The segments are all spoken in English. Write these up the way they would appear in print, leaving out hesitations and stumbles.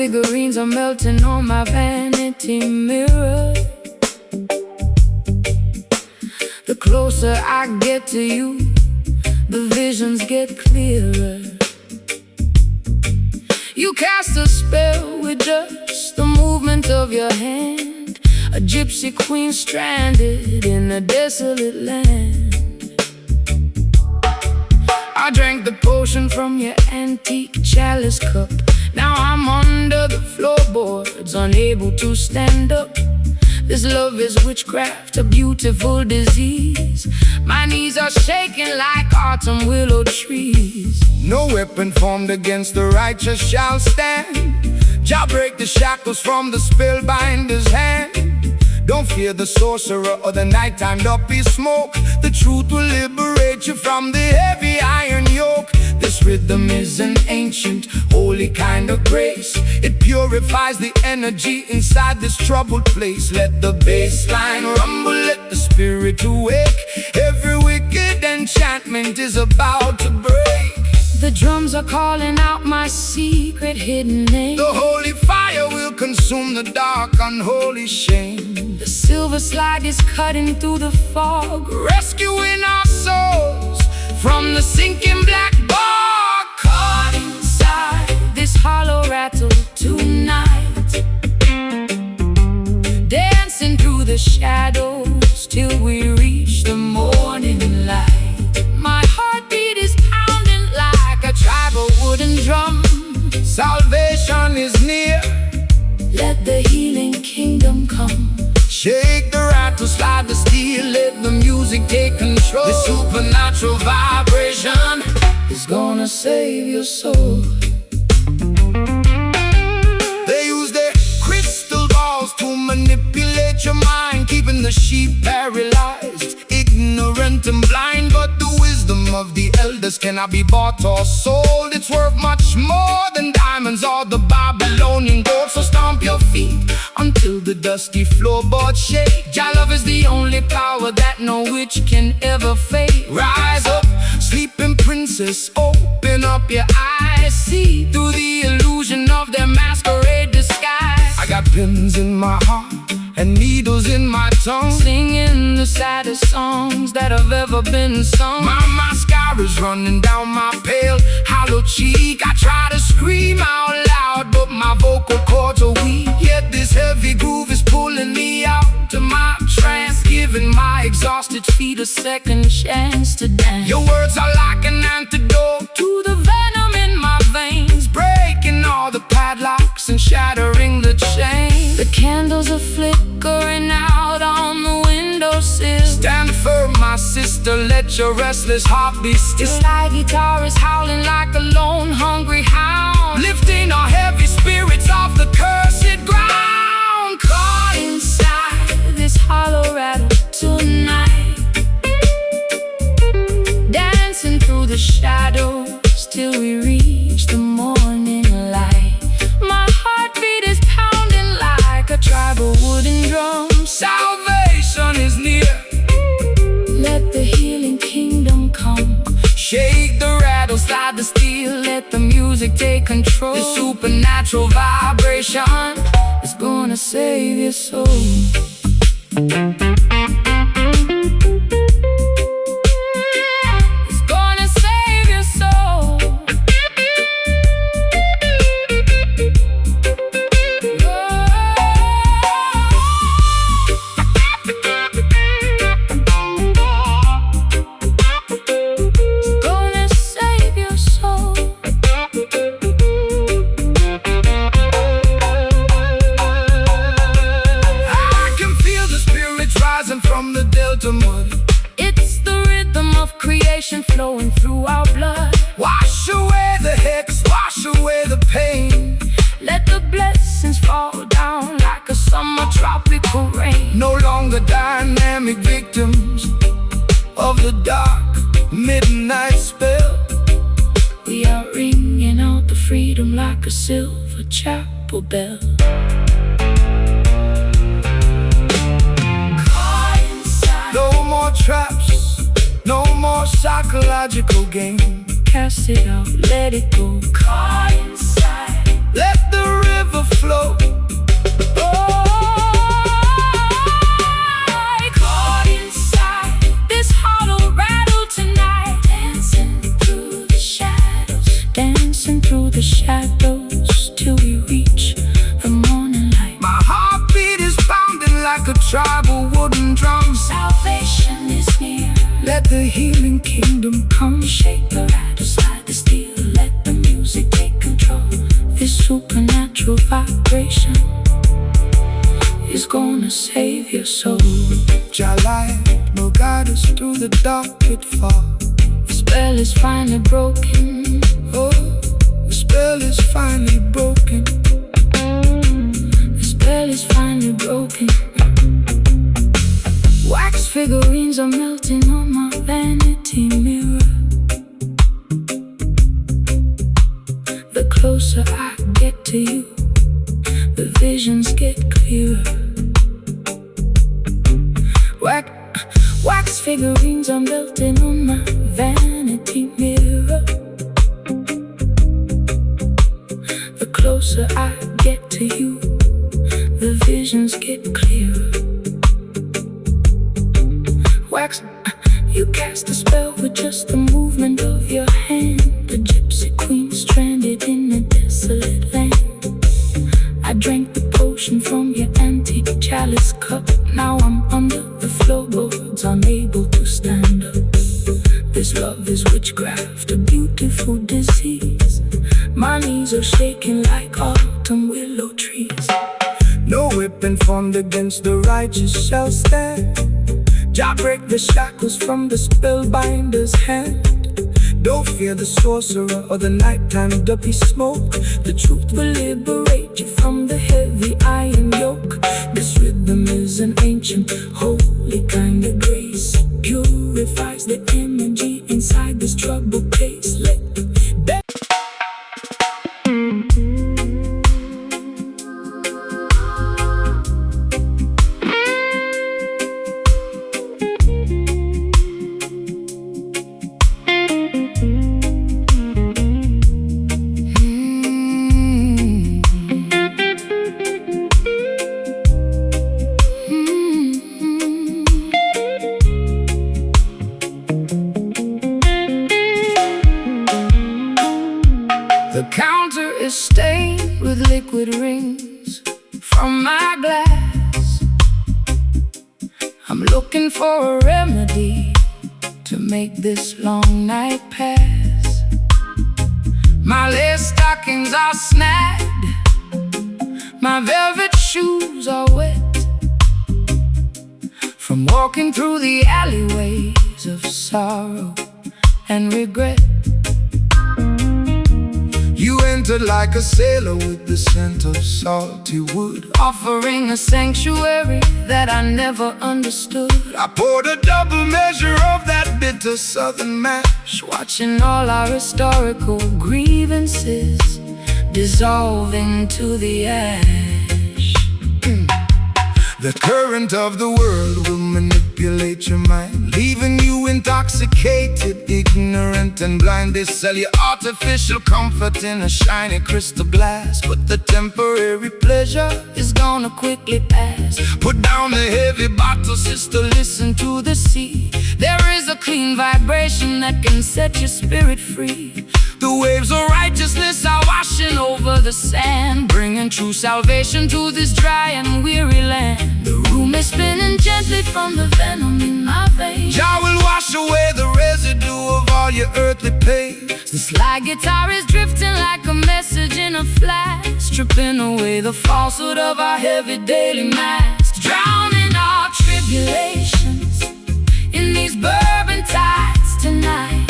figurines are melting on my vanity mirror. The closer I get to you, the visions get clearer. You cast a spell with just the movement of your hand, a gypsy queen stranded in a desolate land. I drank the potion from your antique chalice cup. Now I'm under the floorboards, unable to stand up. This love is witchcraft, a beautiful disease. My knees are shaking like autumn willow trees. No weapon formed against the righteous shall stand. Jah break the shackles from the spellbinder's hand. Don't fear the sorcerer or the nighttime duppy smoke. The truth will liberate you from the heavy iron yoke. This rhythm is an ancient, holy kind of grace. It purifies the energy inside this troubled place. Let the bass line rumble, let the spirit awake. Every wicked enchantment is about to break. The drums are calling out my secret hidden name. The holy fire will consume the dark unholy shame. The silver slide is cutting through the fog, rescuing our souls from the sinking black bog. Caught inside this hollow rattle tonight, dancing through the shadows till we reach the morning light. My heartbeat is pounding like a tribal wooden drum. Salvation is near, let the healing kingdom come. Shake the rattle, slide the steel, let the music take control. The supernatural vibration is gonna save your soul. They use their crystal balls to manipulate your mind, keeping the sheep paralyzed, ignorant and blind. But the wisdom of the elders cannot be bought or sold. It's worth much more than diamonds or the Babylonian gold. So stomp your feet until the dusty floorboards shake. Jah love is the only power that no witch can ever fake. Rise up, sleeping princess, open up your eyes. See through the illusion of their masquerade disguise. I got pins in my heart and needles in my tongue, singing the saddest songs that have ever been sung. My mascara's running down my pale, hollow cheek. I try to scream out loud, but my vocal cords are weak. Yet this heavy groove is pulling me out to my trance, giving my exhausted feet a second chance to dance. Your words are like an antidote to the venom in my veins, breaking all the padlocks and shattering the chains. The candles are flickering out on the windowsill. Stand firm, my sister, let your restless heart be still. The slide guitar is howling like a lone hungry hound, lifting our heavy spirits off the cursed ground. Caught inside this hollow rattle tonight, dancing through the shadows till we reach the morning light. My heartbeat is pounding like a tribal wooden drum. Salvation is near, let the healing kingdom come. Shake the rattle, slide the steel, let the music take control. The supernatural vibration is gonna save your soul. It's gonna save your soul. From the delta mud, it's the rhythm of creation flowing through our blood. Wash away the hex, wash away the pain. Let the blessings fall down like a summer tropical rain. No longer dynamic victims of the dark midnight spell. We are ringing out the freedom like a silver chapel bell. No more traps, no more psychological game. Cast it out, let it go. Caught inside. Let the river dancing through the shadows till we reach the morning light. My heartbeat is pounding like a tribal wooden drum. Salvation is near. Let the healing kingdom come. Shake the rattle, slide the steel. Let the music take control. This supernatural vibration is gonna save your soul. Your light will guide us through the dark pitfall. The spell is finally broken. Oh, the spell is finally broken. The spell is finally broken. Wax figurines are melting on my vanity mirror. The closer I get to you, the visions get clearer. Wax figurines are melting on my vanity mirror. The closer I get to you, the visions get clearer. Wax, you cast a spell with just the movement of your hand. The gypsy queen stranded in a desolate land. I drank the potion from your antique chalice cup. Now I'm under the floorboards, unable to stand up. This love is witchcraft, a beautiful disease. My knees are shaking like autumn willow trees. No weapon formed against the righteous shall stand. Jah break the shackles from the spellbinder's hand. Don't fear the sorcerer or the nighttime duppy smoke. The truth will liberate you from the heavy iron yoke. This rhythm is an ancient, holy kind of grace. Purifies the energy inside this troubled place. Let The counter is stained with liquid rings from my glass. I'm looking for a remedy to make this long night pass. My lace stockings are snagged, my velvet shoes are wet from walking through the alleyways of sorrow and regret. you entered like a sailor with the scent of salty wood, offering a sanctuary that I never understood. I poured a double measure of that bitter southern mash, Watching all our historical grievances dissolving to the ash. The current of the world will manipulate your mind, leaving you intoxicated, ignorant and blind. They sell you artificial comfort in a shiny crystal glass, but the temporary pleasure It's gonna quickly pass. put down the heavy bottle, sister, listen to the sea. There is a clean vibration that can set your spirit free. The waves of righteousness are washing over the sand, Bringing true salvation to this dry and weary land. The room is spinning gently from the venom in my veins. Jah will wash away the residue of all your earthly pain. The slide guitar is drifting like a message in a flash, stripping away the falsehood of our heavy daily masks, drowning our tribulations in these bourbon tides tonight.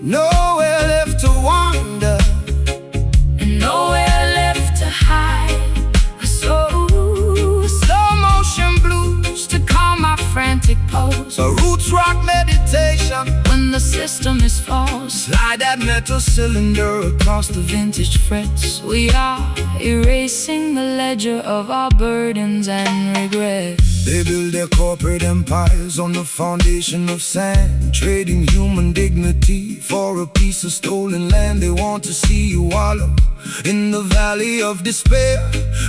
Nowhere left to wander, And nowhere left to hide. So slow motion blues to calm my frantic pulse. a roots rock meditation. When the system is false, Slide that metal cylinder across the vintage frets. we are erasing the ledger of our burdens and regrets. They build their corporate empires on the foundation of sand, trading human dignity for a piece of stolen land. They want to see you wallow in the valley of despair,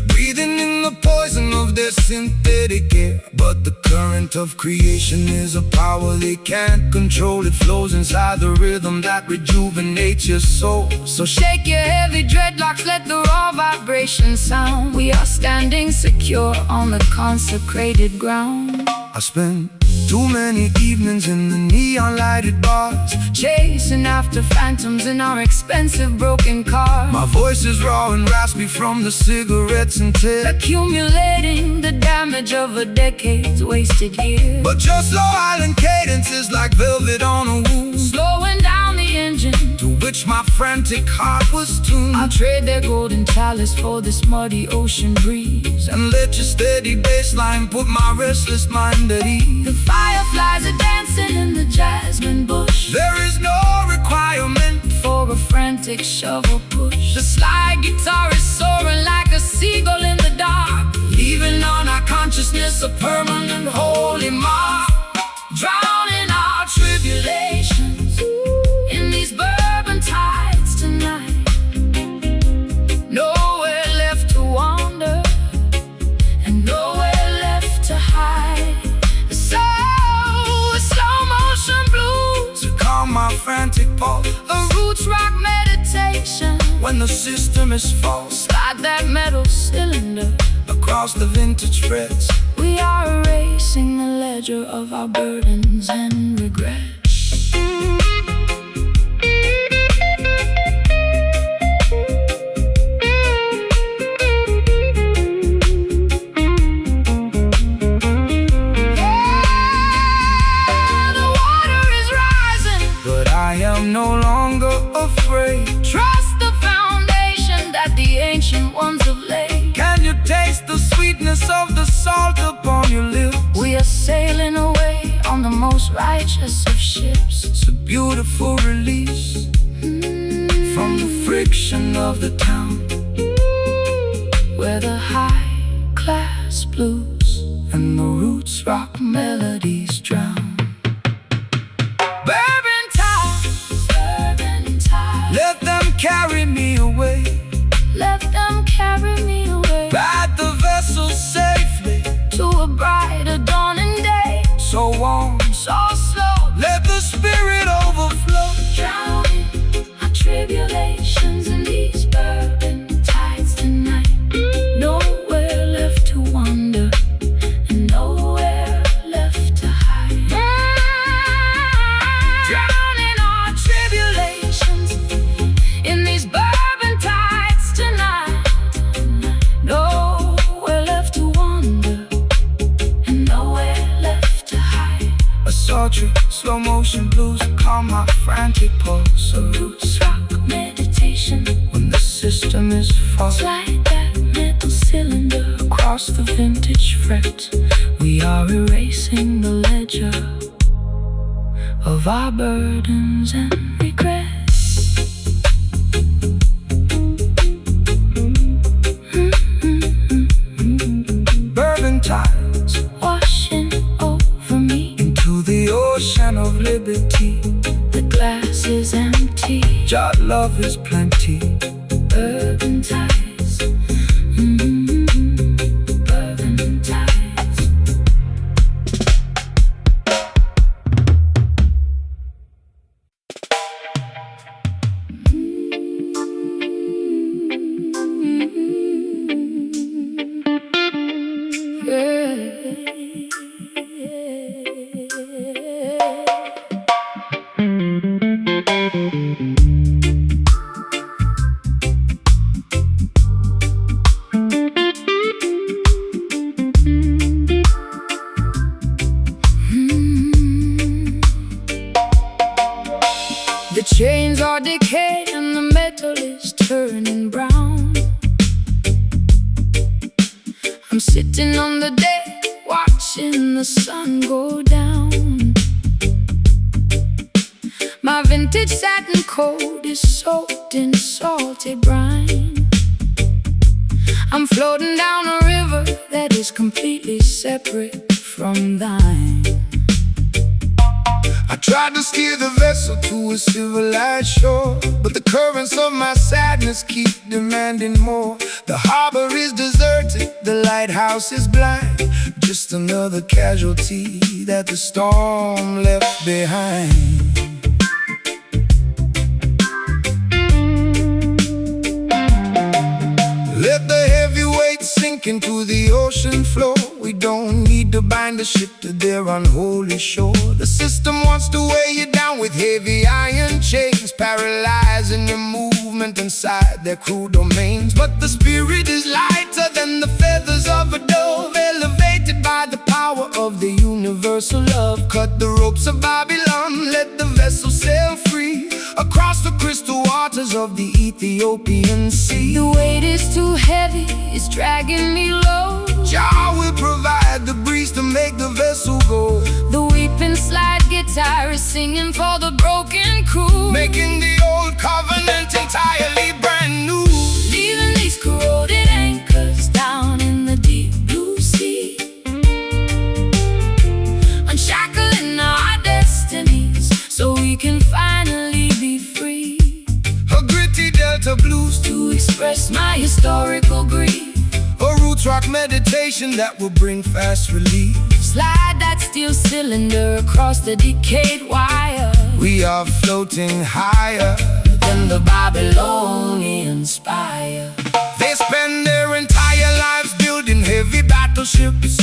breathing in the poison of their synthetic air. But the current of creation is a power they can't control. It flows inside the rhythm that rejuvenates your soul. So shake your heavy dreadlocks, let the raw vibration sound. We are standing secure on the consecrated ground. I spent too many evenings in the neon lighted bars, chasing after phantoms in our expensive broken cars. My voice is raw and raspy from the cigarettes and tears, accumulating the damage of a decade's wasted years. But your slow island cadence is like velvet on a wound, slowing down the engine to which my frantic heart was tuned. I'll trade their golden chalice for this muddy ocean breeze, and let your steady bassline put my restless mind at ease. The fireflies are dancing in the jasmine bush. There is no requirement for a frantic shovel push. The slide guitar is soaring like a seagull in the dark, leaving on our consciousness a permanent holy mark, drowning our tribulations in these bourbon tides tonight. Nowhere left to wander and nowhere left to hide. So slow motion blues to calm my frantic pulse, a roots rock meditation when the system is false. Slide that metal cylinder across the vintage frets. We are erasing the ledger of our burdens and regrets. No longer afraid. Trust the foundation that the ancient ones have laid. Can you taste the sweetness of the salt upon your lips? We are sailing away on the most righteous of ships. It's a beautiful release from the friction of the town, where the high-class blues and the roots rock melodies drown. Let them carry me away. Let them carry me away. Guide the vessel safely to a brighter dawning day. So warm, so slow. Let the spirit overflow. Drowning our tribulations in these bourbon tides tonight. Nowhere left to wander and nowhere left to hide. Drowning our tribulations in these bourbon tides tonight. Nowhere left to wander and nowhere left to hide. A sultry, slow motion blues calm my frantic pulse. A roots rock meditation when the system is false. Slide that metal cylinder across the vintage frets. We are erasing the ledger of our burdens and regrets. Bourbon tides washing over me into the ocean of liberty. The glass is empty, your love is plenty. Bourbon tides, bourbon tides. The chains are decayed and the metal is turning brown. I'm sitting on the deck watching the sun go down. My vintage satin coat is soaked in salty brine. I'm floating down a river that is completely separate from thine. I tried to steer the vessel to a civilized shore, but the currents of my sadness keep demanding more. The harbor is deserted, the lighthouse is blind, just another casualty that the storm left behind. Let the heavy weight sink into the ocean floor. We don't need to bind the ship to their unholy shore. The system wants to weigh you down with heavy iron chains, paralyzing your movement inside their cruel domains. But the spirit is lighter than the feathers of a dove, elevated by the power of the universal love. Cut the ropes of Babylon, let the vessel sail free across the crystal waters of the Ethiopian Sea. The weight is too heavy, it's dragging me low. Jah will provide the breeze to make the vessel go. The weeping slide guitar is singing for the broken crew, making the old covenant entirely brand new. Leaving these corroded anchors down in the deep blue sea, unshackling our destinies so we can finally be free. A gritty Delta blues to express my historical grief. A roots rock meditation that will bring fast relief. Slide that steel cylinder across the decayed wire. We are floating higher than the Babylonian spire. They spend their entire lives building heavy battleships,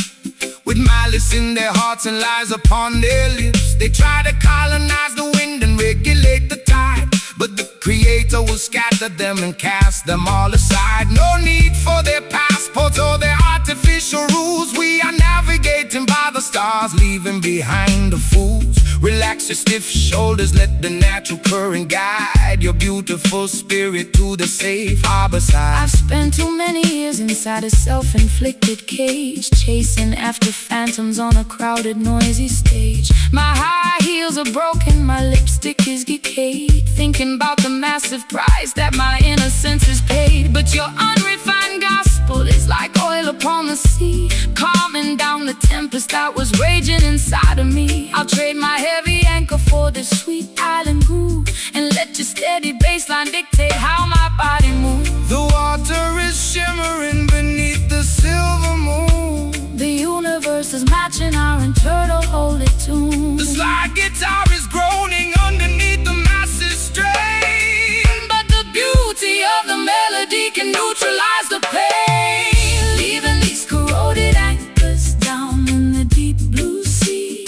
with malice in their hearts and lies upon their lips. They try to colonize the wind and regulate the tide, but the Creator will scatter them and cast them all aside. No need for their passports or their artificial rules. We are navigating by the stars, leaving behind the fools. Relax your stiff shoulders, let the natural current guide your beautiful spirit to the safe harbor side. I've spent too many years inside a self-inflicted cage, chasing after phantoms on a crowded, noisy stage. My high heels are broken, my lipstick is decayed, thinking about the massive price that my innocence is paid. But your unrefined gospel is like oil upon the sea, calming down the tempest that was raging inside of me. I'll trade my heavy anchor for this sweet island groove, and let your steady bassline dictate how my body moves. The water is shimmering beneath the silver moon. The universe is matching our internal holy tune. The slide guitar is groaning underneath the massive strain, but the beauty of the melody can neutralize the pain. Leaving these corroded anchors down in the deep blue sea,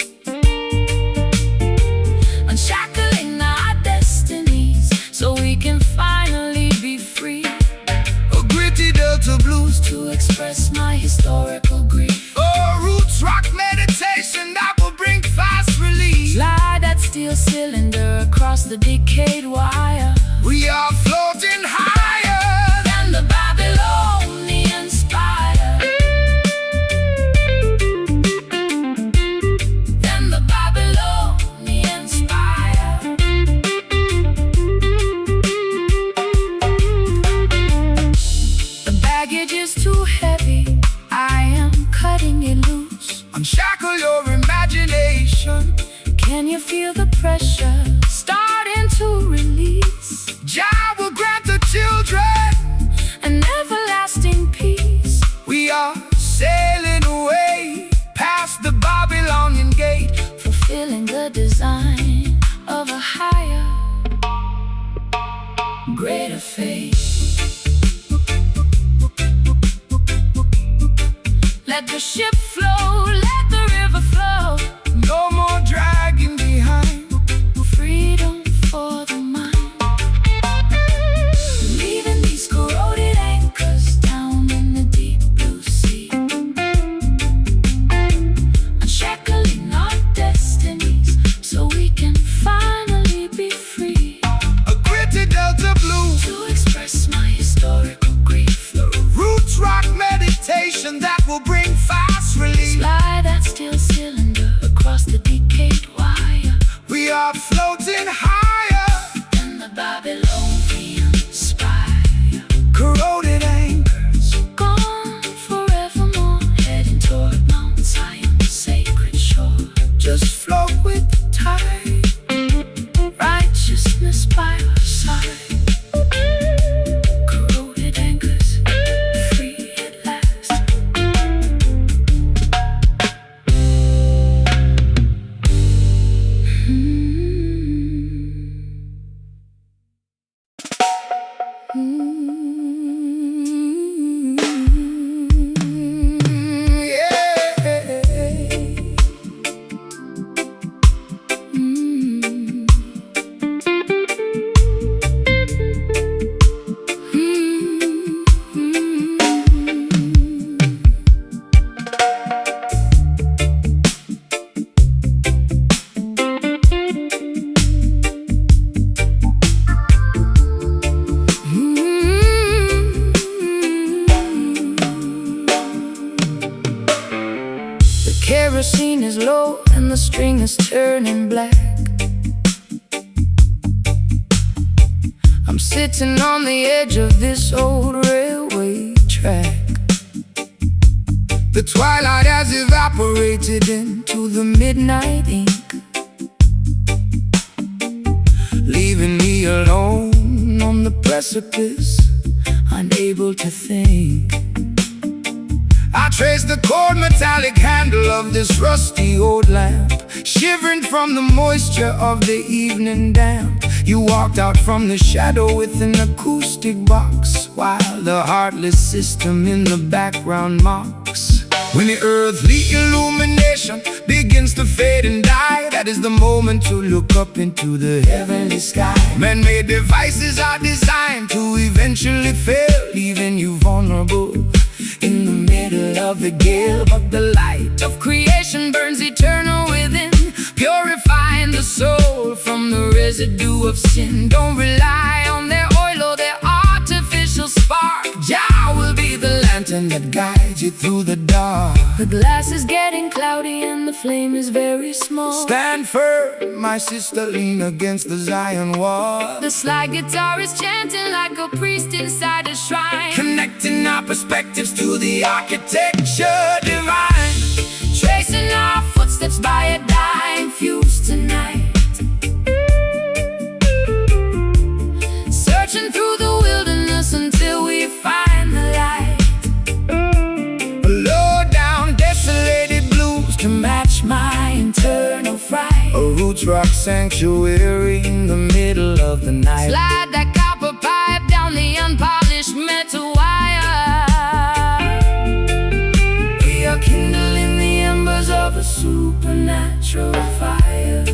unshackling our destinies so we can finally be free. A gritty Delta blues to express my historical grief. A roots rock meditation that will bring fast relief. Slide that steel cylinder across the decayed wire. We are floating higher than the Babylonian spire, than the Babylonian spire. The baggage is too heavy, I am cutting it loose. Unshackle your imagination. Can you feel the pressure starting to release? Jah will grant the children an everlasting peace. We are sailing away past the Babylonian gate, fulfilling the design of a higher, greater fate. Let the ship flow, let the river flow. No more dragging behind. Freedom for the mind. Leaving these corroded anchors down in the deep blue sea, unshackling our destinies so we can finally be free. A gritty Delta blues to express my historical grief. The roots rock meditation that will bring fast relief. Slide that steel cylinder across the decayed wire. Kerosene is low and the string is turning black. I'm sitting on the edge of this old railway track. The twilight has evaporated into the midnight ink, leaving me alone on the precipice, unable to think. I trace the cold metallic handle of this rusty old lamp, shivering from the moisture of the evening damp. You walked out from the shadow with an acoustic box, while the heartless system in the background mocks. When the earthly illumination begins to fade and die, that is the moment to look up into the heavenly sky. Man-made devices are designed to eventually fail, leaving you vulnerable in the middle of the gale. But the light of creation burns eternal within, purifying the soul from the residue of sin. Don't rely on their oil or their artificial spark. Jah will be the lantern that guides you through the dark. The glass is getting cloudy and the flame is very small. Stand firm, my sister, lean against the Zion wall. The slide guitar is chanting like a priest inside a shrine, connecting our perspectives to the architecture divine. Tracing our footsteps by a dying fuse tonight. Searching through the wilderness until we find the light. Low down, desolated blues to match my internal fright. A roots rock sanctuary in the middle of the night. Slide that copper pipe down the unpolished metal wire. We are kindling the embers of a supernatural fire.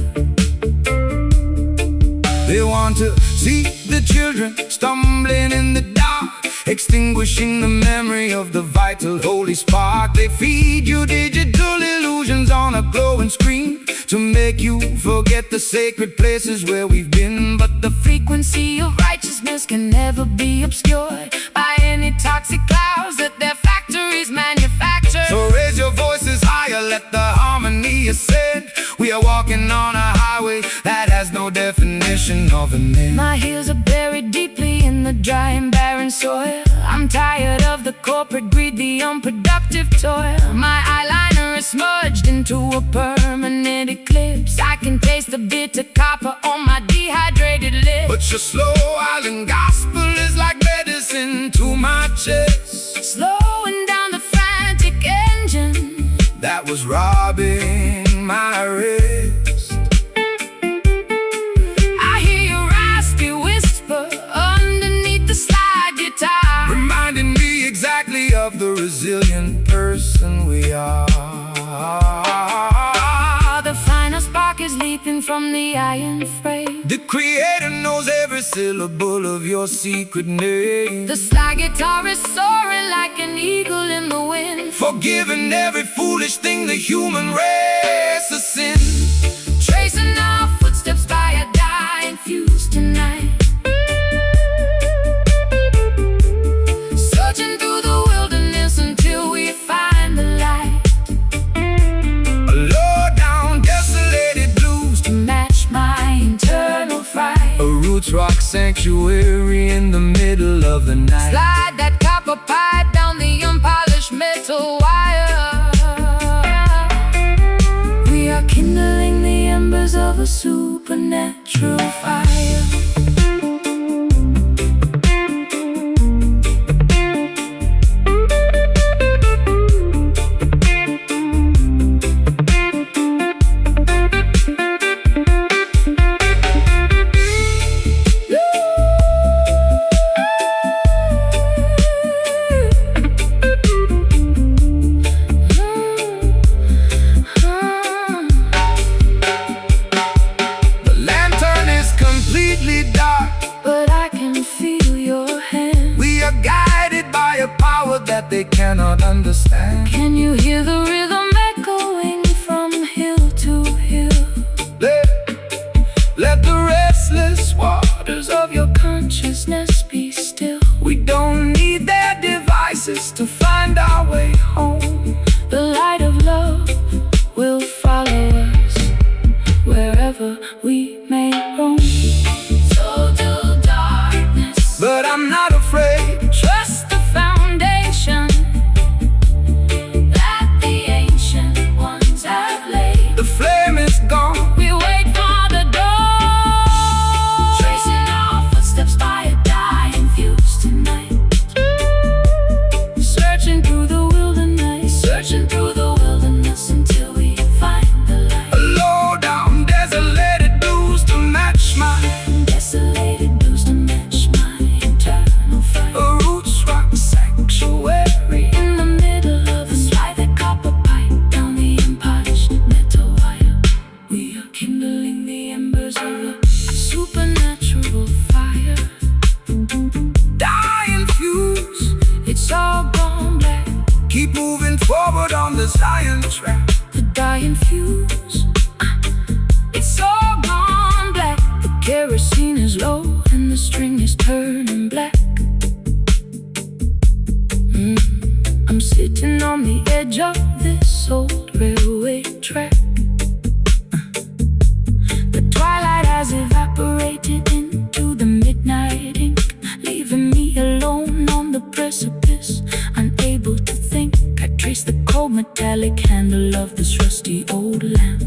They want to see the children stumbling in the dark, extinguishing the memory of the vital holy spark. They feed you digital illusions on a glowing screen to make you forget the sacred places where we've been. But the frequency of righteousness can never be obscured by any toxic clouds that their factories manufacture. So raise your voices higher, let the harmony ascend. We are walking on a highway that has no definition of an end. My heels are buried deeply in the dry and barren soil. I'm tired of the corporate greed, the unproductive toil. My eyeliner is smudged into a permanent eclipse. I can taste the bitter copper on my dehydrated lips. But your slow island gospel is like medicine to my chest, slowing down the frantic engine that was robbing my rest. I hear your raspy whisper underneath the slide guitar, reminding me exactly of the resilient person we are. The final spark is leaping from the iron frame. The Creator knows every syllable of your secret name. The slide guitar is soaring like an eagle in the wind, forgiving every foolish thing the human race has sinned. Tracing our footsteps by a dying fuse tonight. Searching through the wilderness until we find the light. A low down, desolated blues to match my internal fright. A roots rock sanctuary in the middle of the night. Slide that copper pipe down the unpolished metal wire. We are kindling the embers of a supernatural fire. they cannot understand. Can you hear the rhythm echoing from hill to hill? Let the restless Waters of your consciousness be still. We don't need their devices to find our way home. The light of love will follow us wherever we may roam. So till darkness, But I'm not afraid. trust the foundation that the ancient ones have laid. The flame is gone. We wait for the dawn, tracing our footsteps by a dying fuse tonight. Searching through the wilderness, searching through the wilderness until we find the light. Low down, desolated blues to match mine. Desolated blues to match my internal fire. A roots rock sanctuary. In the middle of a slither copper pipe down the unpolished metal wire, we are kindling the embers of a supernatural fire. Dying fuse. It's all gone black, Keep moving forward on the Zion track. the dying fuse. It's all gone black. The kerosene is low and the string is turning black. I'm sitting on the edge of this old railway track. The twilight has evaporated into the midnight ink, leaving me alone on the precipice, unable to think. I trace the cold metallic handle of this rusty old lamp,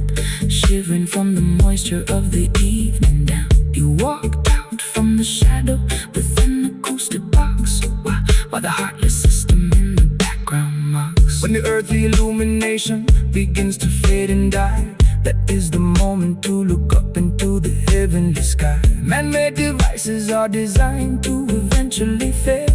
shivering from the moisture of the evening damp. You walked out from the shadow with an acoustic box, while the heartless system in the background mocks. When the earthly illumination begins to fade and die, that is the moment to look up into the heavenly sky. Man-made devices are designed to eventually fail,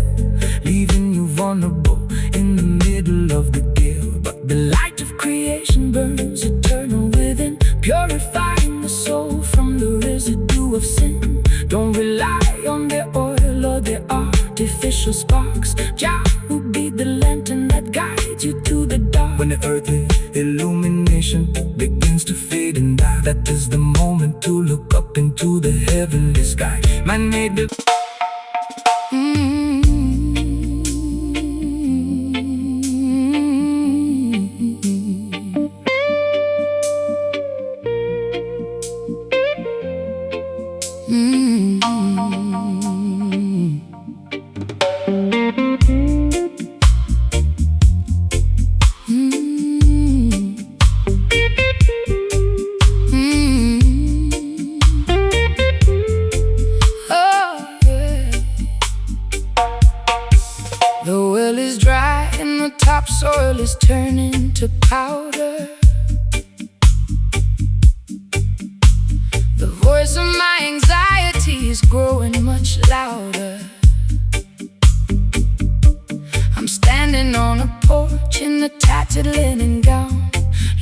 leaving you vulnerable in the middle of the gale. But the light of creation burns eternal within, purifying the soul from the residue of sin. Don't rely on their oil or their artificial sparks. Jah will be the lantern that guides you to the dark. When the earthly illumination begins to fade and die, that is the moment to look up into the heavenly sky. Man made the The well is dry and the topsoil is turning to powder. The voice of my anxiety is growing much louder. I'm standing on a porch in a tattered linen gown,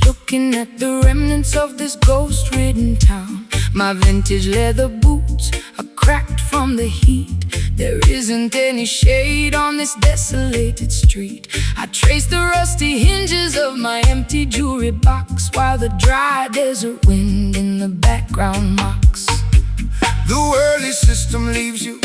looking at the remnants of this ghost-ridden town. My vintage leather boots are cracked from the heat. There isn't any shade on this desolated street. I trace the rusty hinges of my empty jewelry box, while the dry desert wind in the background mocks. The worldly system leaves you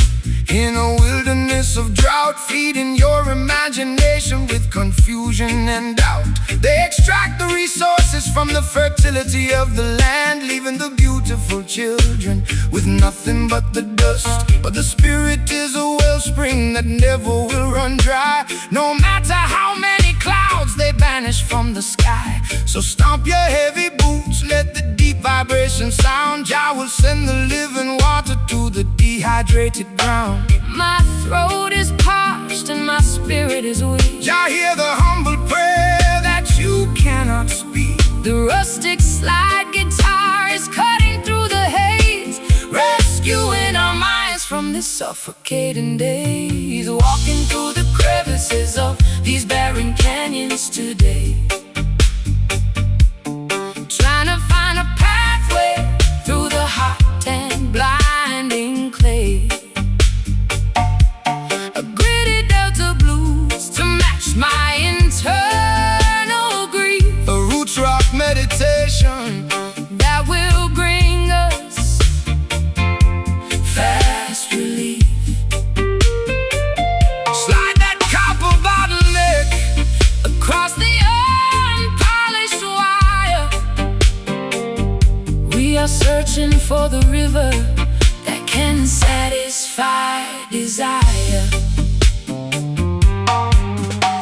in a wilderness of drought, feeding your imagination with confusion and doubt. They extract the resources from the fertility of the land, leaving the beautiful children with nothing but the dust. But the spirit is a wellspring that never will run dry, no matter how many clouds they banish from the sky. So stomp your heavy boots, let the deep vibration sound. Jah will send the living water to the dehydrated ground. My throat is parched and my spirit is weak. Jah hear the humble prayer that you cannot speak. The rustic slide guitar is cutting through the haze, rescuing our minds from this suffocating days. Walking through the crevices of these barren canyons today, trying to find a pathway through the hot and blinding clay. A gritty delta blues to match the river that can satisfy desire.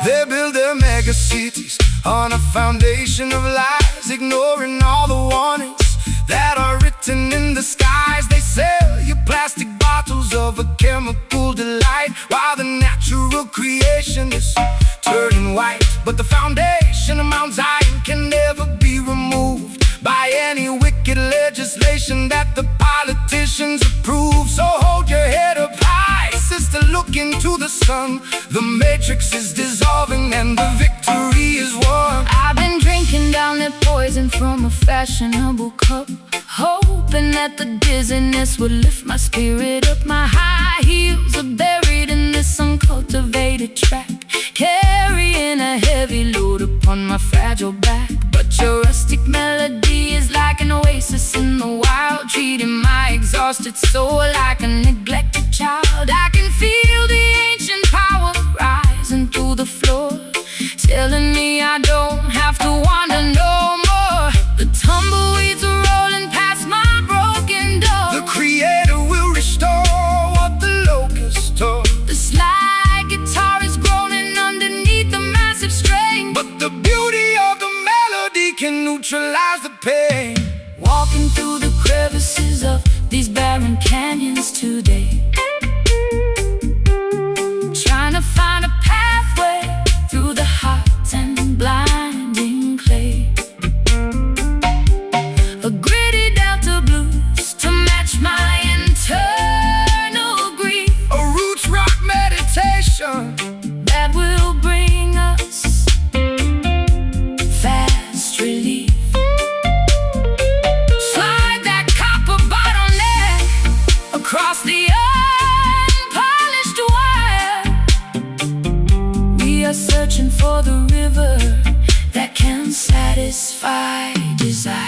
They build their mega cities on a foundation of lies, ignoring all the warnings that are written in the skies. They sell you plastic bottles of a chemical delight, while the natural creation is turning white. But the foundation of Mount Zion can never be removed by any wicked legislation that the politicians approve. So hold your head up high, sister, look into the sun. The matrix is dissolving and the victory is won. I've been drinking down that poison from a fashionable cup, hoping that the dizziness would lift my spirit up. My high heels are buried in this uncultivated track, carrying a heavy load upon my fragile back. But your rustic melody is like an oasis in the wild, treating my exhausted soul like a neglected child. I can feel the ancient power rising through the floor, telling me I don't have to wander no more. The tumbleweeds are rolling past my broken door. The Creator will restore what the locusts tore. The slide guitar is groaning underneath the massive strain, but the beauty of the melody can neutralize the pain. Walking through the crevices of these barren canyons today, trying to find a pathway through the hot and blinding clay. A gritty delta blues to match my internal grief. A roots rock meditation that will bring us fast relief. Slide that copper bottleneck across the unpolished wire. We are searching for the river that can satisfy desire.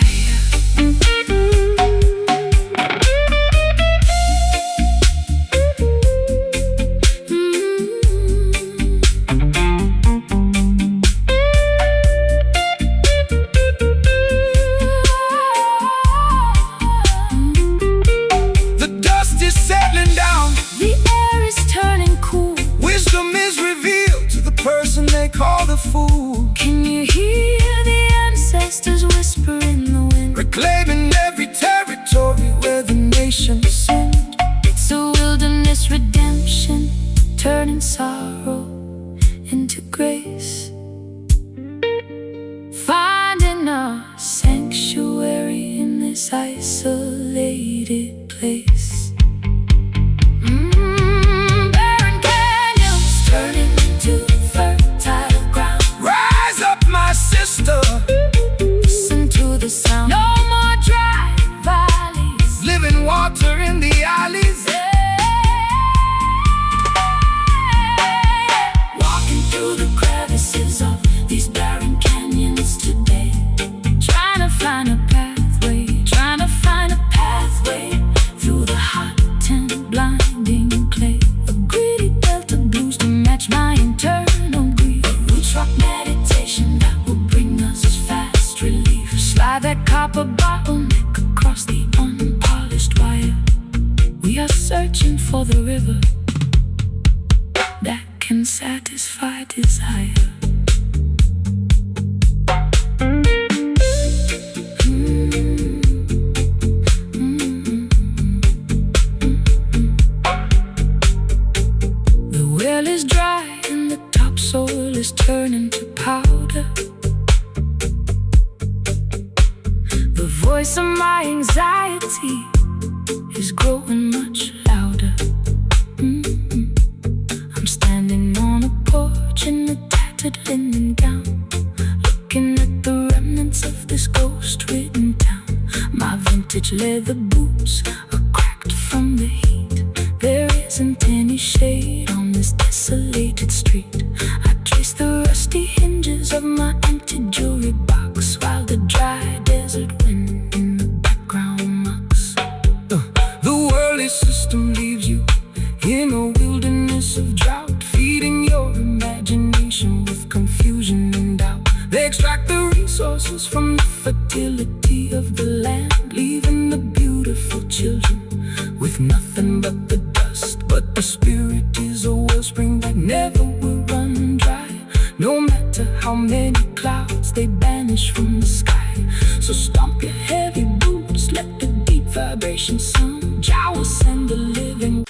The dust is settling down, the air is turning cool. Wisdom is revealed to the person they call the fool. Can you hear the ancestors whisper in the wind, reclaiming every territory where the nation sinned? It's a wilderness redemption, turning sorrow into grace, finding a sanctuary in this isolated place. Barren canyons turning into fertile ground. Rise up, my sister, Listen to the sound. No more dry valleys, living water in the alleys. walking through the crevices of these barren canyons today, trying to find a pathway, trying to find a pathway through the hot and blinding clay. A gritty delta blues to match my internal grief. A roots rock meditation that will bring us fast relief. Slide that copper bottleneck across the unpolished wire. We are searching for the river that can satisfy desire. The well is dry and the topsoil is turning to powder. The voice of my anxiety is growing much louder. I'm standing on a porch in a tattered linen gown, looking at the remnants of this ghost-ridden town. My vintage leather boots are cracked from the heat. There isn't any shade on this desolated street. I trace the rusty hinges of my empty jewelry box, while the dry desert wind in the background mocks. The worldly system leaves you in a wilderness of drought, feeding your imagination with confusion and doubt. They extract the resources from the fertility of the land, leaving the beautiful children with nothing but the dust. But the spirit is a wellspring that never will run dry, no matter how many clouds they banish from the sky. So stomp your heavy boots, let the deep vibration sound. Jah send the living.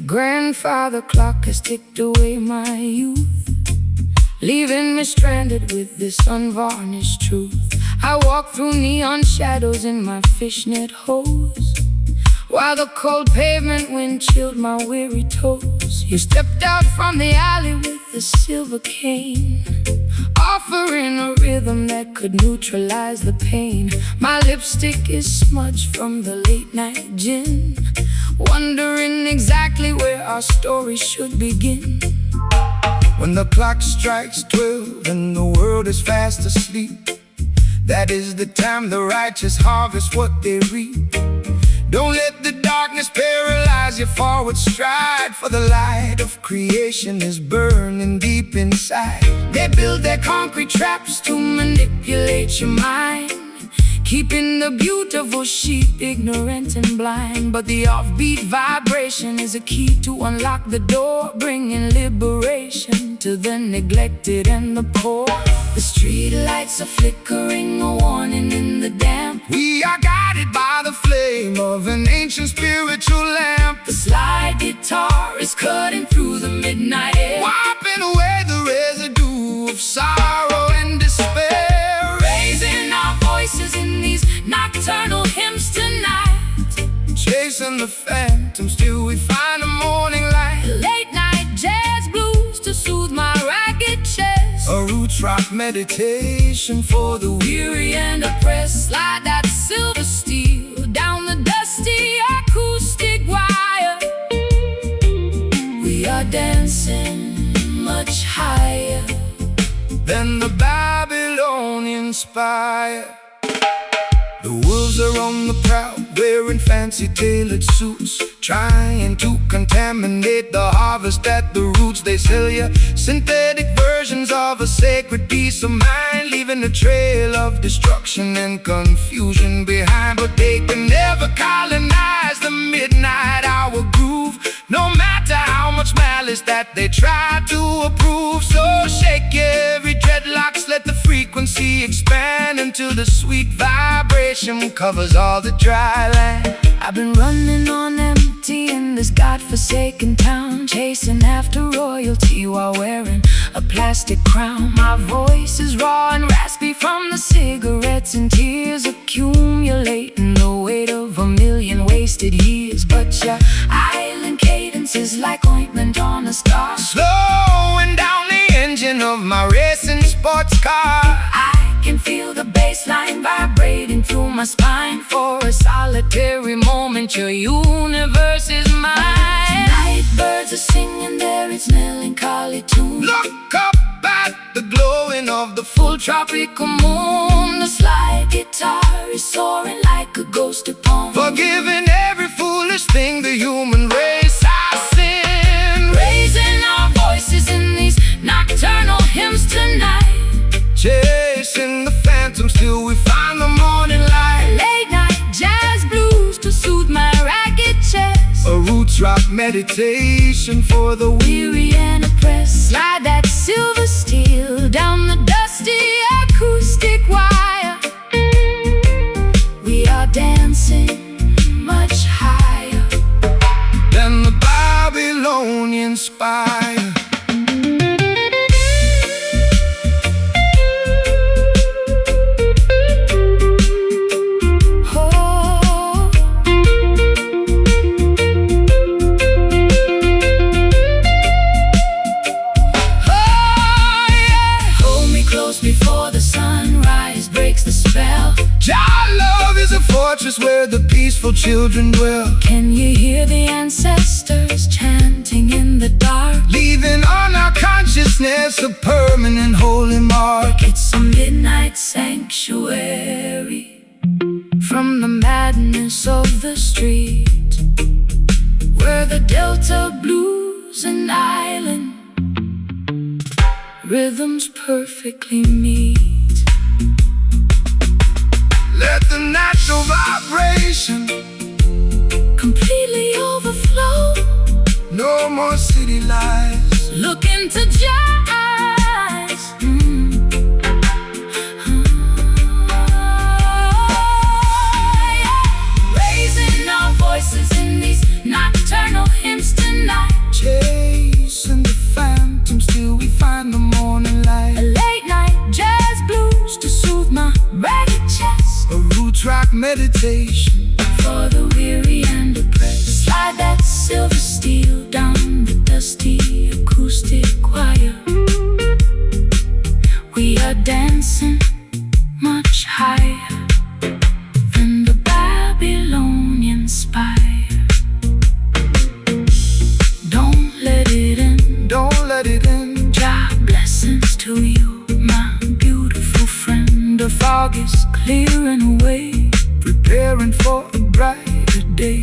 Grandfather clock has ticked away my youth, leaving me stranded with this unvarnished truth. I walk through neon shadows in my fishnet hose, while the cold pavement wind chilled my weary toes. You stepped out from the alley with the silver cane, offering a rhythm that could neutralize the pain. My lipstick is smudged from the late night gin, wondering exactly where our story should begin. When the clock strikes 12 and the world is fast asleep, that is the time the righteous harvest what they reap. Don't let the darkness paralyze your forward stride, for the light of creation is burning deep inside. They build their concrete traps to manipulate your mind, keeping the beautiful sheep ignorant and blind. But the offbeat vibration is a key to unlock the door, bringing liberation to the neglected and the poor. The street lights are flickering, a warning in the damp. We are guided by the flame of an ancient spiritual lamp. The slide guitar is cutting through the midnight air, wiping away the residue of sorrow and despair. Raising our voices in these nocturnal hymns tonight, chasing the phantoms till we find a morning light. Late night jazz blues to soothe my ragged chest, a roots rock meditation for the weary and oppressed. Slide that silver steel down the dusty acoustic wire. We are dancing much higher than the Babylonian spire. The wolves are on the prowl, wearing fancy tailored suits, trying to contaminate the harvest at the roots. They sell you synthetic versions of a sacred peace of mind, leaving a trail of destruction and confusion behind. But they can never colonize the midnight hour groove, no matter how much malice that they try to approve. So shake every dreadlocks, let the frequency expand until the sweet vibration covers all the dry land. I've been running on empty in this godforsaken town, chasing after royalty while wearing a plastic crown. My voice is raw and raspy from the cigarettes and tears, accumulating the weight of a million wasted years. But your island cadence is like ointment on a scar, slowing down the engine of my racing sports car. I can feel the bass line vibrating through my spine. For a solitary moment, your universe is mine. Night birds are singing their its melancholy tune. Look up at the glowing of the full tropical moon. The slide guitar is soaring like a ghost upon, forgiving every foolish thing the human race has sinned. Raising our voices in these nocturnal hymns tonight, chasing the phantoms till we find the morning light. Late night jazz blues to soothe my ragged chest, a roots rock meditation for the weary and oppressed. Slide that silver steel down the dusty acoustic wire. We are dancing much higher than the Babylonian spire. Before the sunrise breaks the spell, Jah love children dwell. Can you hear the ancestors chanting in the dark? Leaving on our consciousness a permanent holy mark. It's a midnight sanctuary from the madness of the street, where the Delta blues and island rhythms perfectly meet. Let the natural vibration completely overflow. No more city lies. Look into eyes. Raising our voices in these nocturnal hymns tonight. Chasing the phantoms till we find the morning light. A late night jazz blues to soothe my ragged chest. A root track meditation for the weary and oppressed. Slide that silver steel down the dusty acoustic choir. We are dancing much higher than the Babylonian spire. Don't let it in. Don't let it in. Jah blessings to you, my beautiful friend. The fog is clearing away, preparing for a brighter day.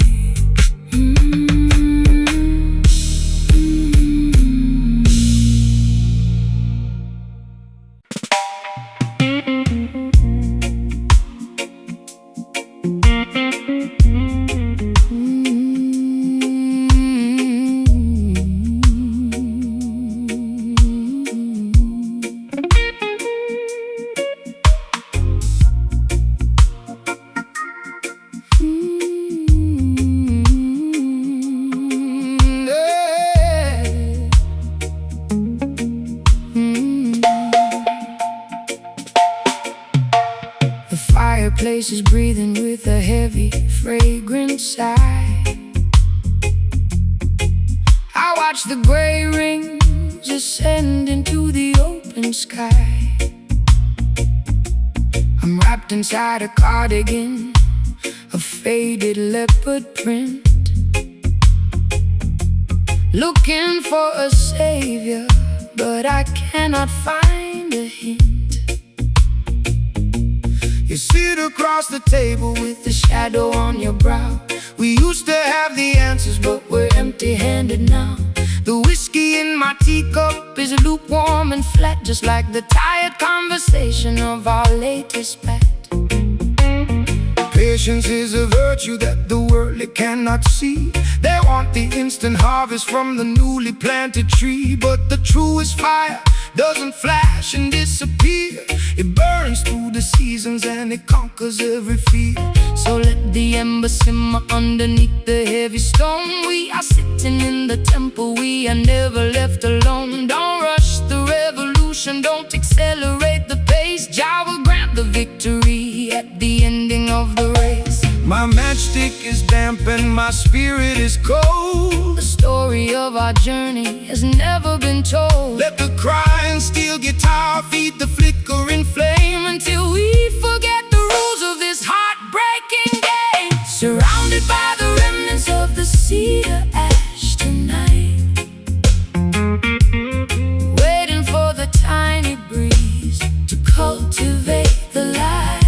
The fireplace is breathing with a heavy, fragrant sigh. I watch the gray rings ascend into the open sky. I'm wrapped inside a cardigan, a faded leopard print, looking for a savior, but I cannot find a hint. You sit across the table with The shadow on your brow. We used to have the answers, but We're empty-handed now. the whiskey in my teacup Is lukewarm and flat, just like the tired conversation of our latest spat. Patience is a virtue that the worldly cannot see. They want the instant harvest from the newly planted tree, but the truest fire doesn't flash and disappear. It burns through the seasons and it conquers every fear. So let the ember simmer underneath the heavy stone. We are sitting in the temple, we are never left alone. Don't rush the revolution, don't accelerate the pace. Jah will grant the victory at the ending of the race. My matchstick is damp and my spirit is cold. The story of our journey has never been told. Let the crying steel guitar feed the flickering flame Until we forget the rules of this heartbreaking game. Surrounded by the remnants of the cedar ash tonight, waiting for the tiny breeze to cultivate the light.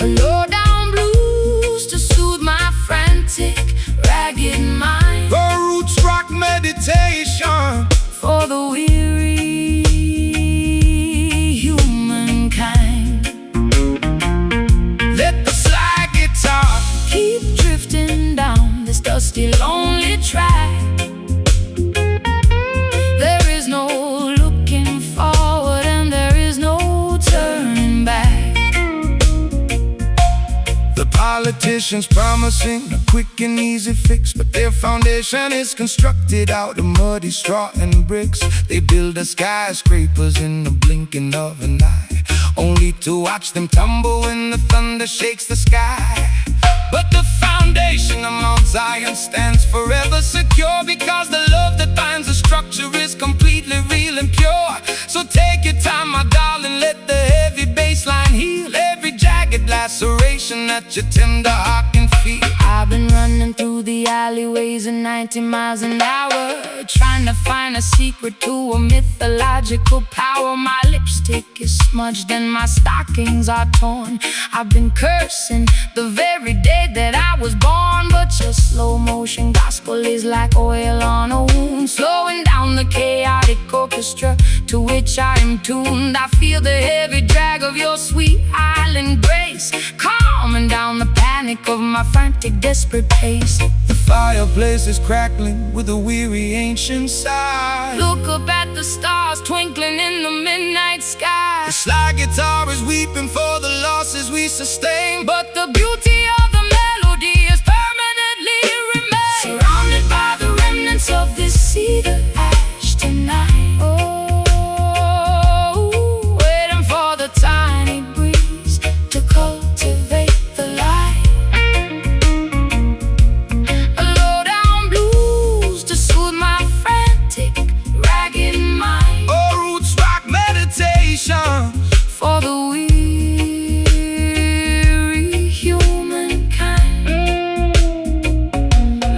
A low-down blues to soothe my frantic, ragged mind. The roots rock meditation For the weary humankind. Let the slide guitar Keep drifting down this dusty, lonely track. There is no looking forward and there is no turning back. The politicians promising a quick and easy fix, but their foundation is constructed out of muddy straw and bricks. They build the skyscrapers in the blinking of an eye, only to watch them tumble when the thunder shakes the sky. But the foundation of Mount Zion stands forever secure, because the love that binds the structure is completely real and pure. So take your time, my darling, let the heavy bass line heal every jagged laceration at your tender heart can feel. I've been running through the alleyways at 90 miles an hour, trying to find a secret to a mythological power. My lipstick is smudged and my stockings are torn. I've been cursing the very day that I was born, but your slow motion gospel is like oil on a wound, slowing down the chaotic orchestra to which I am tuned. I feel the heavy drag of your sweet island grace, calming down the panic of my frantic, desperate pace. The fireplace is crackling with a weary ancient sigh. Look up at the stars twinkling in the midnight sky. The slide guitar is weeping for the losses we sustained, but the beauty of the melody is permanently remained. Surrounded by the remnants of this cedar ash tonight. Oh, waiting for the tiny breeze to cultivate the light. A low-down blues to soothe my frantic, ragged mind. Oh, roots rock meditation For the weary humankind.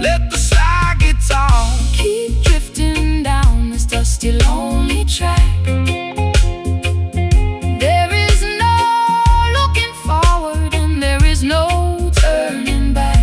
Let the slide guitar Keep drifting down this dusty, lonely track. There is no looking forward and there is no turning back.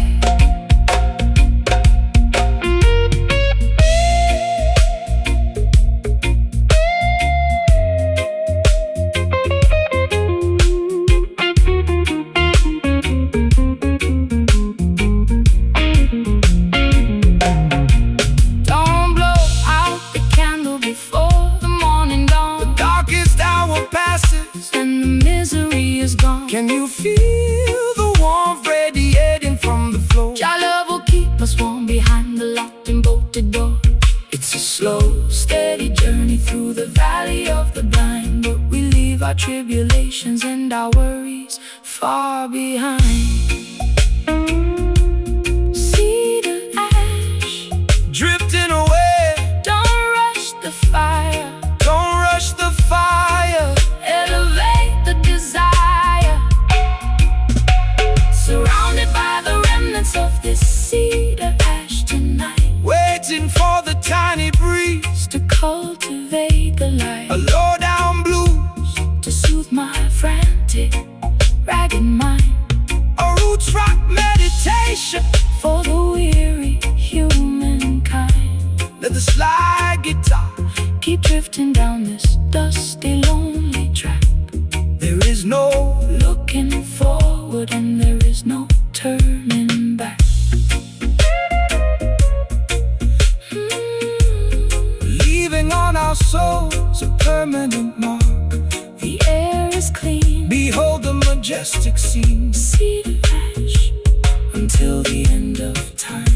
Don't blow out the candle before the morning dawn, darkest hour passes. and the misery is gone. Can you feel the warmth radiating from the floor? Your love will keep us warm behind the locked and bolted door. It's a slow, steady journey through the valley of the blind, but we leave our tribulations and our worries far behind. Cedar ash, Drifting away, don't rush the fire. don't rush the fire. Elevate the desire. Surrounded by the remnants of this cedar ash tonight, Waiting for the tiny breeze, to cultivate the light, a low-down blues, to soothe my frantic, ragged mind. a roots rock meditation. For the weary humankind. Let the slide guitar, Keep drifting down this dusty, lonely track. there is no Looking forward and there is no turning back. leaving on our souls a permanent mark. The air is clean, Behold the majestic scene cedar ash, until the end of time.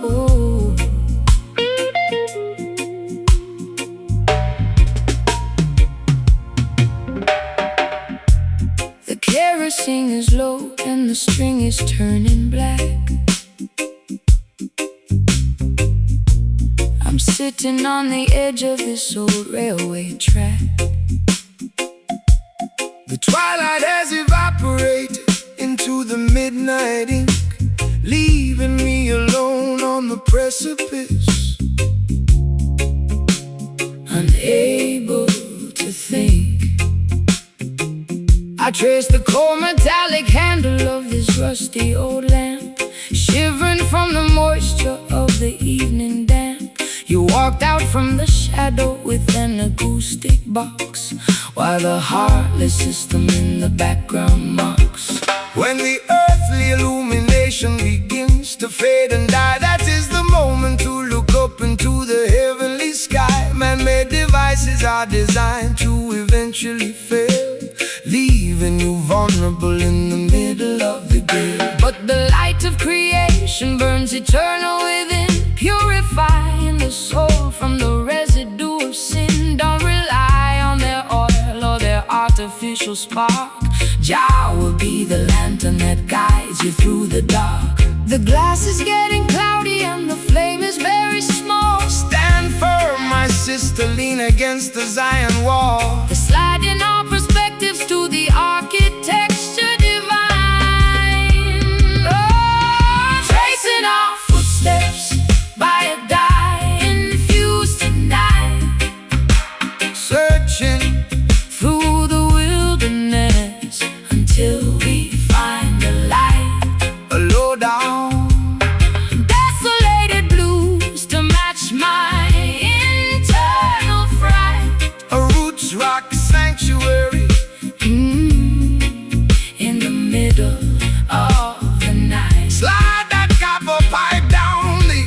Oh, the kerosene is low and the string is turning black. I'm sitting on the edge of this old railway track. The twilight has evaporated into the midnight ink, leaving me alone on the precipice, unable to think. I trace the cold metallic handle of this rusty old lamp, shivering from the moisture of the evening damp. You walked out from the shadow with an acoustic box, while the heartless system in the background mocks. when the earthly illumination begins to fade and die. That is the moment to look up into the heavenly sky. devices are designed to eventually fail, leaving you vulnerable in the middle of the gale. But the light of creation burns eternal within, purifying the soul from the residue of sin. Don't rely on their oil or their artificial spark. Jah will be the lantern that guides you through the dark. The glass is getting cloudy and the flame is very small. Stand firm, my sister, lean against the Zion wall. The sliding our perspectives to the architecture divine. Oh, tracing our footsteps by a dye infused tonight, Searching through the wilderness until we find the light. a low down, Desolated blues to match my internal fright. a roots rock sanctuary. In the middle of the night, Slide that copper pipe down the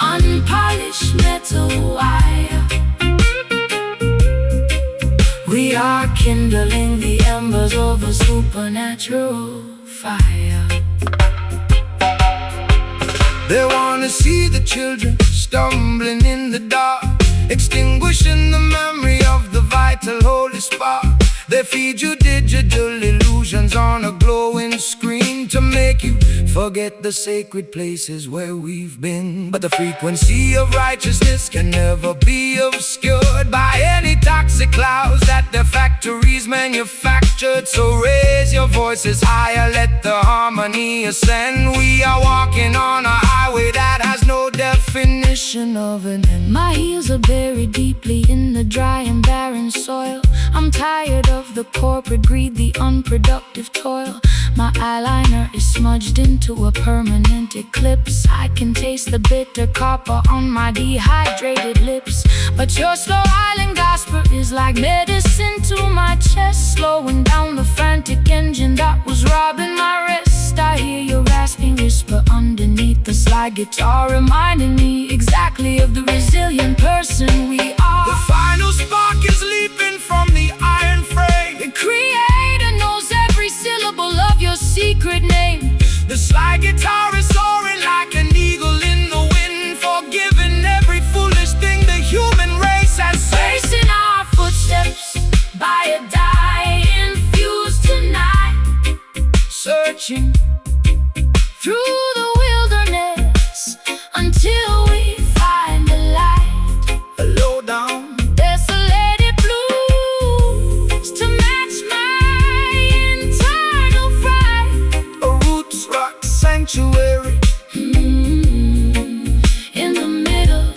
unpolished metal wire. We are kindling the embers of a supernatural fire. They wanna see the children stumbling in the dark, extinguishing the memory of the vital holy spark. They feed you digital illusions on a glowing screen to make you forget the sacred places where we've been. But the frequency of righteousness can never be obscured by any toxic clouds that their factories manufactured. So raise your voices higher, let the harmony ascend. We are walking on a highway that has no definition of an end. My heels are buried deeply in the dry and barren soil. I'm tired of the corporate greed, the unproductive toil. My eyeliner is smudged into a permanent eclipse. I can taste the bitter copper on my dehydrated lips. But your slow island gospel is like medicine to my chest, slowing down the frantic engine that was robbing my rest. I hear your rasping whisper underneath the slide guitar, reminding me exactly of the resilient person we are. The final spark is leaping from the iron frame. The Creator knows every syllable of your secret name. The slide guitar is soaring like an eagle in the wind, forgiving every foolish thing the human race has said. Tracing our footsteps by a dye infused tonight, Searching through the wilderness until we find the light. a low down, Desolated blues to match my internal fright. a roots rock sanctuary. In the middle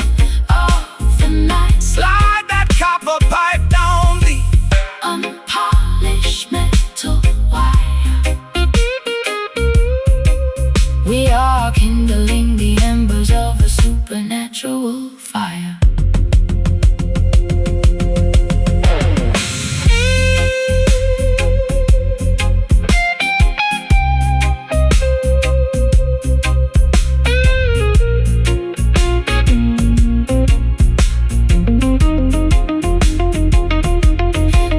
of the night, Slide that copper pipe down the unpolished metal wire. We are kindling the embers of a supernatural fire.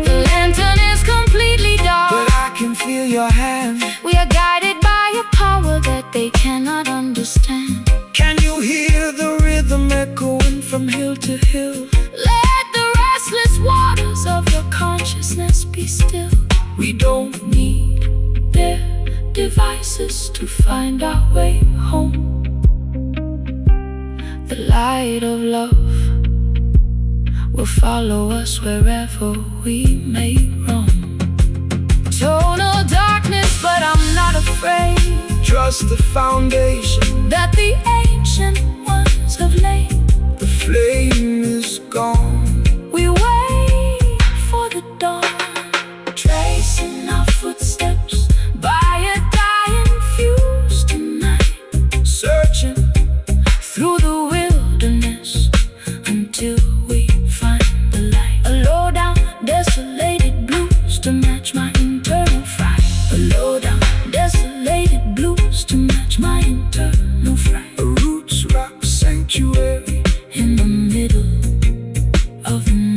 The lantern is completely dark, but I can feel your hand. we are guided by a power that they cannot understand. Can you hear the rhythm echoing from hill to hill? Let the restless waters of your consciousness be still. We don't need their devices to find our way home. The light of love will follow us wherever we may roam. Tonal darkness, but I'm not afraid Trust the foundation, that the ancient ones have laid. the flame is gone. We wait for the dawn, tracing our footsteps by a dye infused tonight, Searching through the wilderness until we find the light. A low down, desolated blues to match my internal fright. A low down, desolated blues to match my internal fright. a roots rock sanctuary. In the middle of the night.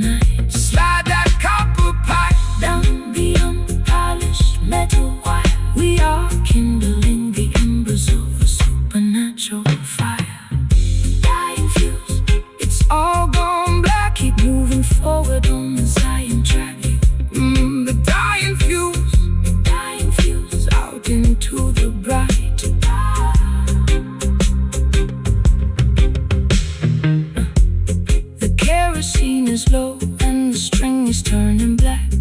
is turning black.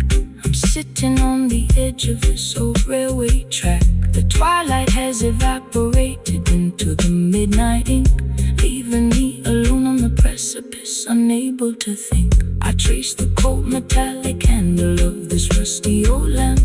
I'm sitting on the edge of this old railway track. The twilight has evaporated into the midnight ink, leaving me alone on the precipice, unable to think. I trace the cold metallic handle of this rusty old lamp,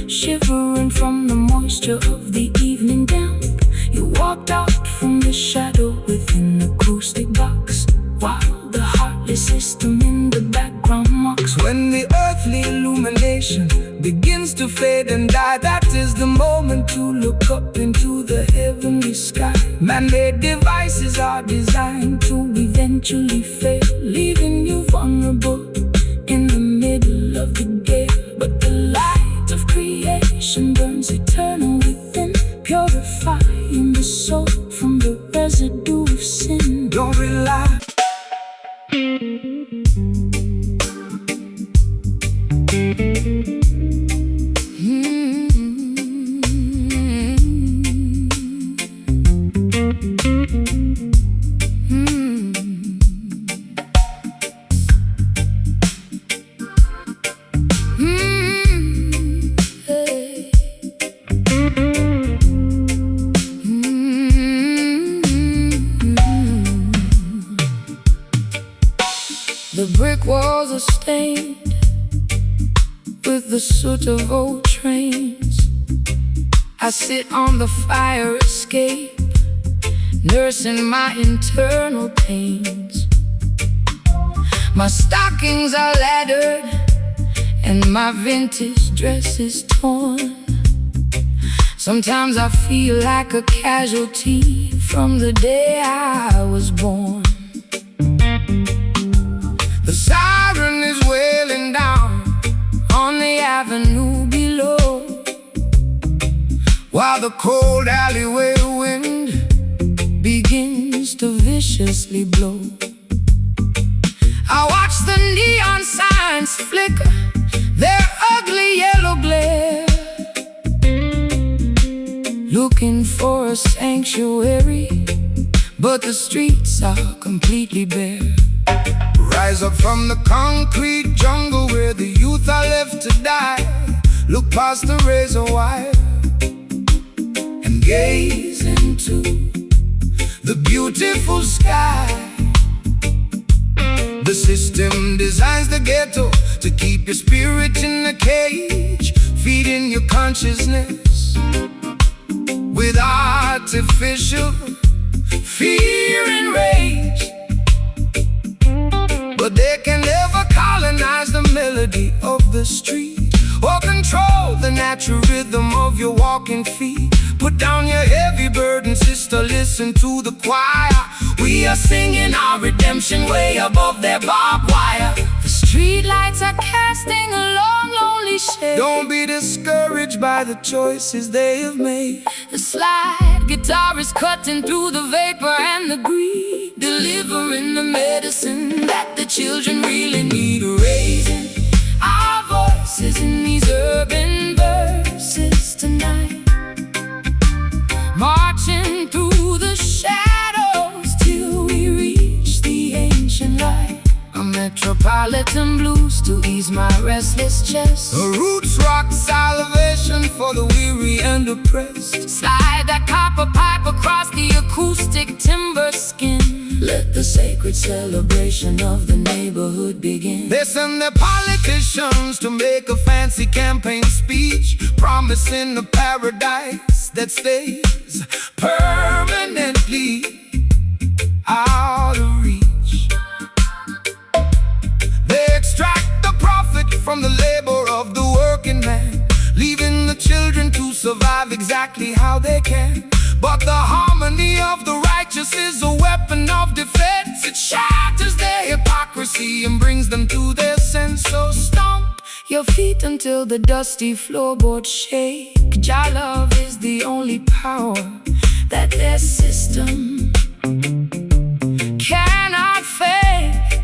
shivering from the moisture of the evening damp. You walked out from the shadow within the acoustic box, while the heartless system in the background mocks. When the earthly illumination begins to fade and die, that is the moment to look up into the heavenly sky. Man-made devices are designed to eventually fail, leaving you vulnerable in the middle of the gale. But the light of creation burns eternal within, purifying the soul from the residue of sin. Don't rely. The brick walls are stained with the soot of old trains. I sit on the fire escape, nursing my internal pains. My stockings are laddered and my vintage dress is torn. Sometimes I feel like a casualty from the day I was born. The siren is wailing down on the avenue below, while the cold alleyway wind begins to viciously blow. I watch the neon signs flicker their ugly yellow glare, looking for a sanctuary, but the streets are completely bare. Rise up from the concrete jungle where the youth are left to die. Look past the razor wire and gaze into the beautiful sky. The system designs the ghetto to keep your spirit in a cage, feeding your consciousness with artificial fear and rage. But they can never colonize the melody of the street, or control the natural rhythm of your walking feet. Put down your heavy burden, sister, listen to the choir. We are singing our redemption way above their barbed wire. The street lights are casting a long, lonely shade. Don't be discouraged by the choices they have made. The slide guitar is cutting through the vapor and the greed, delivering the medicine that the children really need. Raising our voices in these urban verses tonight, marching through the shadows till we reach the ancient light. A metropolitan blues to ease my restless chest, A roots rock salvation for the weary and oppressed. slide that copper pipe across the acoustic timber skin. Let the sacred celebration of the neighborhood begin. They send their politicians to make a fancy campaign speech, promising a paradise that stays permanently out of reach. They extract the profit from the labor of the working man, leaving the children to survive exactly how they can. But the harmony of the righteous is a weapon of defense. It shatters their hypocrisy and brings them to their sense. So stomp your feet until the dusty floorboards shake. Jah love is the only power that their system cannot fake.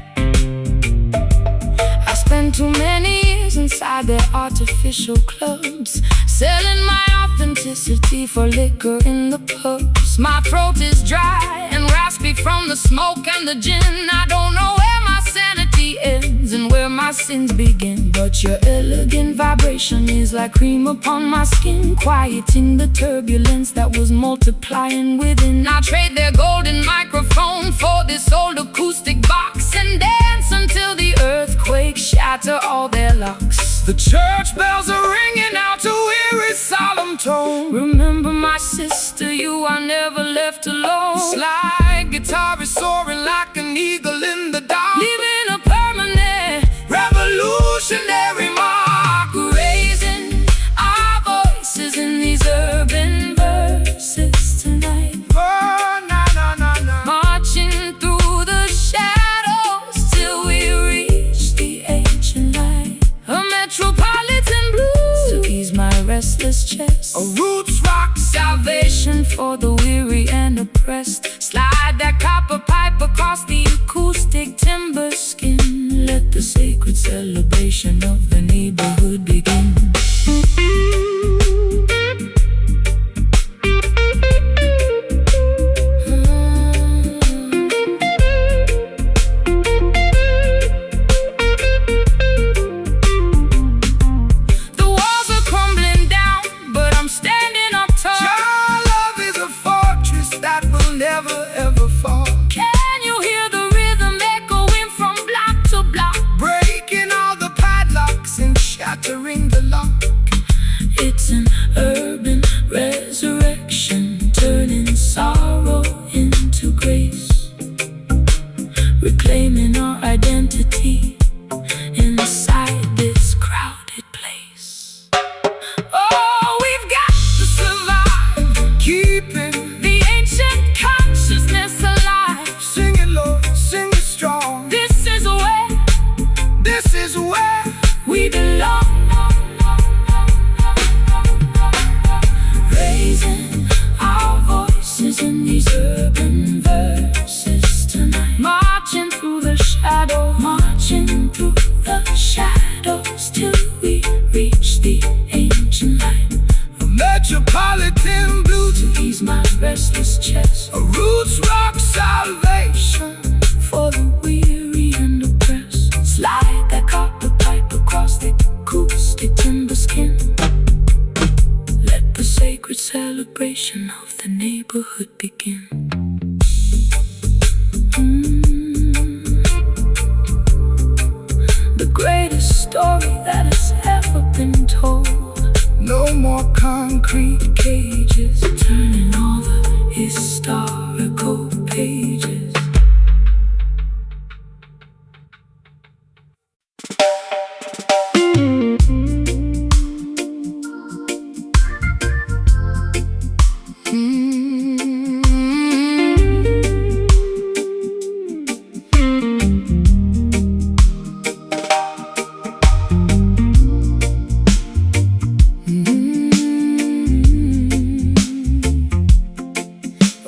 I spent too many years inside their artificial clubs, selling my authenticity for liquor in the pubs. My throat is dry and raspy from the smoke and the gin. I don't know where my sanity ends and where my sins begin. But your elegant vibration is like cream upon my skin, quieting the turbulence that was multiplying within. I trade their golden microphone for this old acoustic box and dance until the earthquakes shatter all their locks. The church bells are ringing out to weary solemn tone. Remember my sister, you are never left alone. Slide guitar is soaring like an eagle in the dark, Leaving a permanent revolutionary mark. raising our voices in these urban verses tonight. Oh, na na na na. Marching through the shadows till we reach the ancient light. A metropolitan blues to ease my restless chest. A roots rock Salvation for the weary and oppressed. Slide that copper pipe across the acoustic timber skin. Let the sacred celebration of the neighborhood begin. The walls are crumbling down, but I'm standing up tall. Your love is a fortress that will never ever fall. Can you hear the rhythm echoing from block to block? Breaking all the padlocks and shattering the lock. It's an urban resurrection, turning sorrow into grace, reclaiming our identity inside this crowded place. Oh, we've got to survive, Keeping, the ancient consciousness alive. sing it low, sing it strong. This is where we belong. Raising our voices in these urban verses tonight. Marching through the shadows till we reach the ancient light. A metropolitan blue to Ease my restless chest. a roots rock salvation. For the weary and oppressed. Slide that copper pipe across the acoustic timber skin. Let the sacred celebration of the neighborhood begin. The greatest story that has ever been told. No more concrete Cages turning all the historical pages.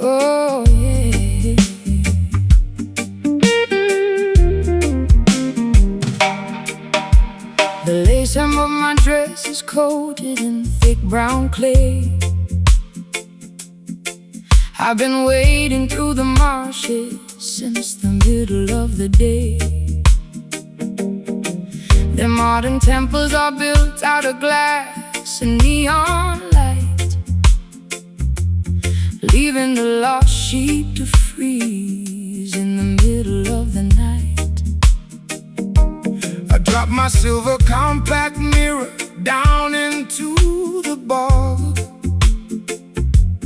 Oh yeah. The lace hem of my dress is coated in thick brown clay. I've been wading through the marshes since the middle of the day. Their modern temples are built out of glass and neon light, leaving the lost sheep to freeze in the middle of the night. I dropped my silver compact mirror down into the bog.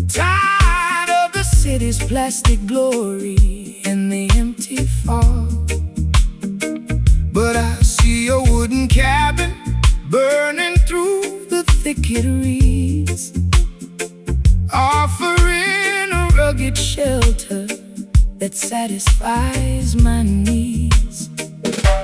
Tired of the city's plastic glory and the empty fog. But I see a wooden cabin burning through the Thicket reeds, offering a rugged shelter that satisfies my needs.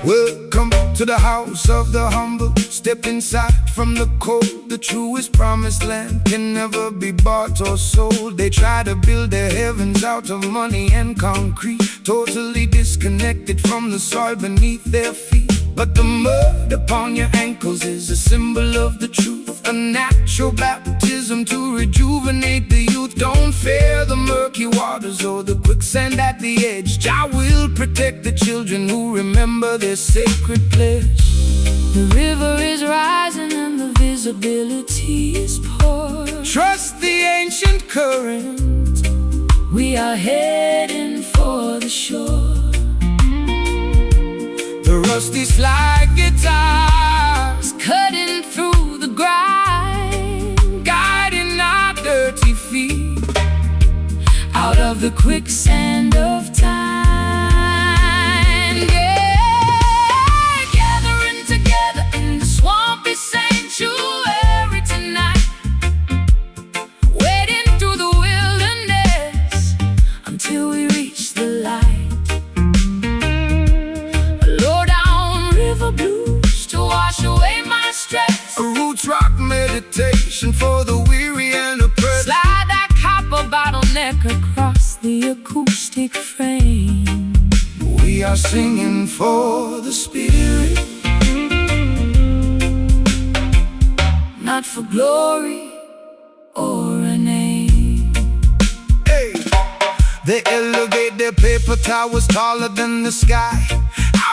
Welcome to the house of the humble. Step inside from the cold. The truest promised land can never be bought or sold. They try to build their heavens out of money and concrete, totally disconnected from the soil beneath their feet. But the mud upon your ankles is a symbol of the truth, a natural baptism baptism to rejuvenate the youth. Don't fear the murky waters or the quicksand at the edge. Jah will protect the children who remember their sacred pledge. The river is rising and the visibility is poor. Trust the ancient current. We are heading for the shore. The rusty slide guitars cutting through the grind, guiding our dirty feet out of the quicksand of time. Yeah, gathering together in the swampy sanctuary tonight, wading through the wilderness until we reach the light. Low down river blues to wash away my stress. A roots rock meditation for the weary and oppressed. Slide that copper bottleneck across the acoustic frame. We are singing for the spirit, not for glory or a name. hey. They elevate their paper towers taller than the sky,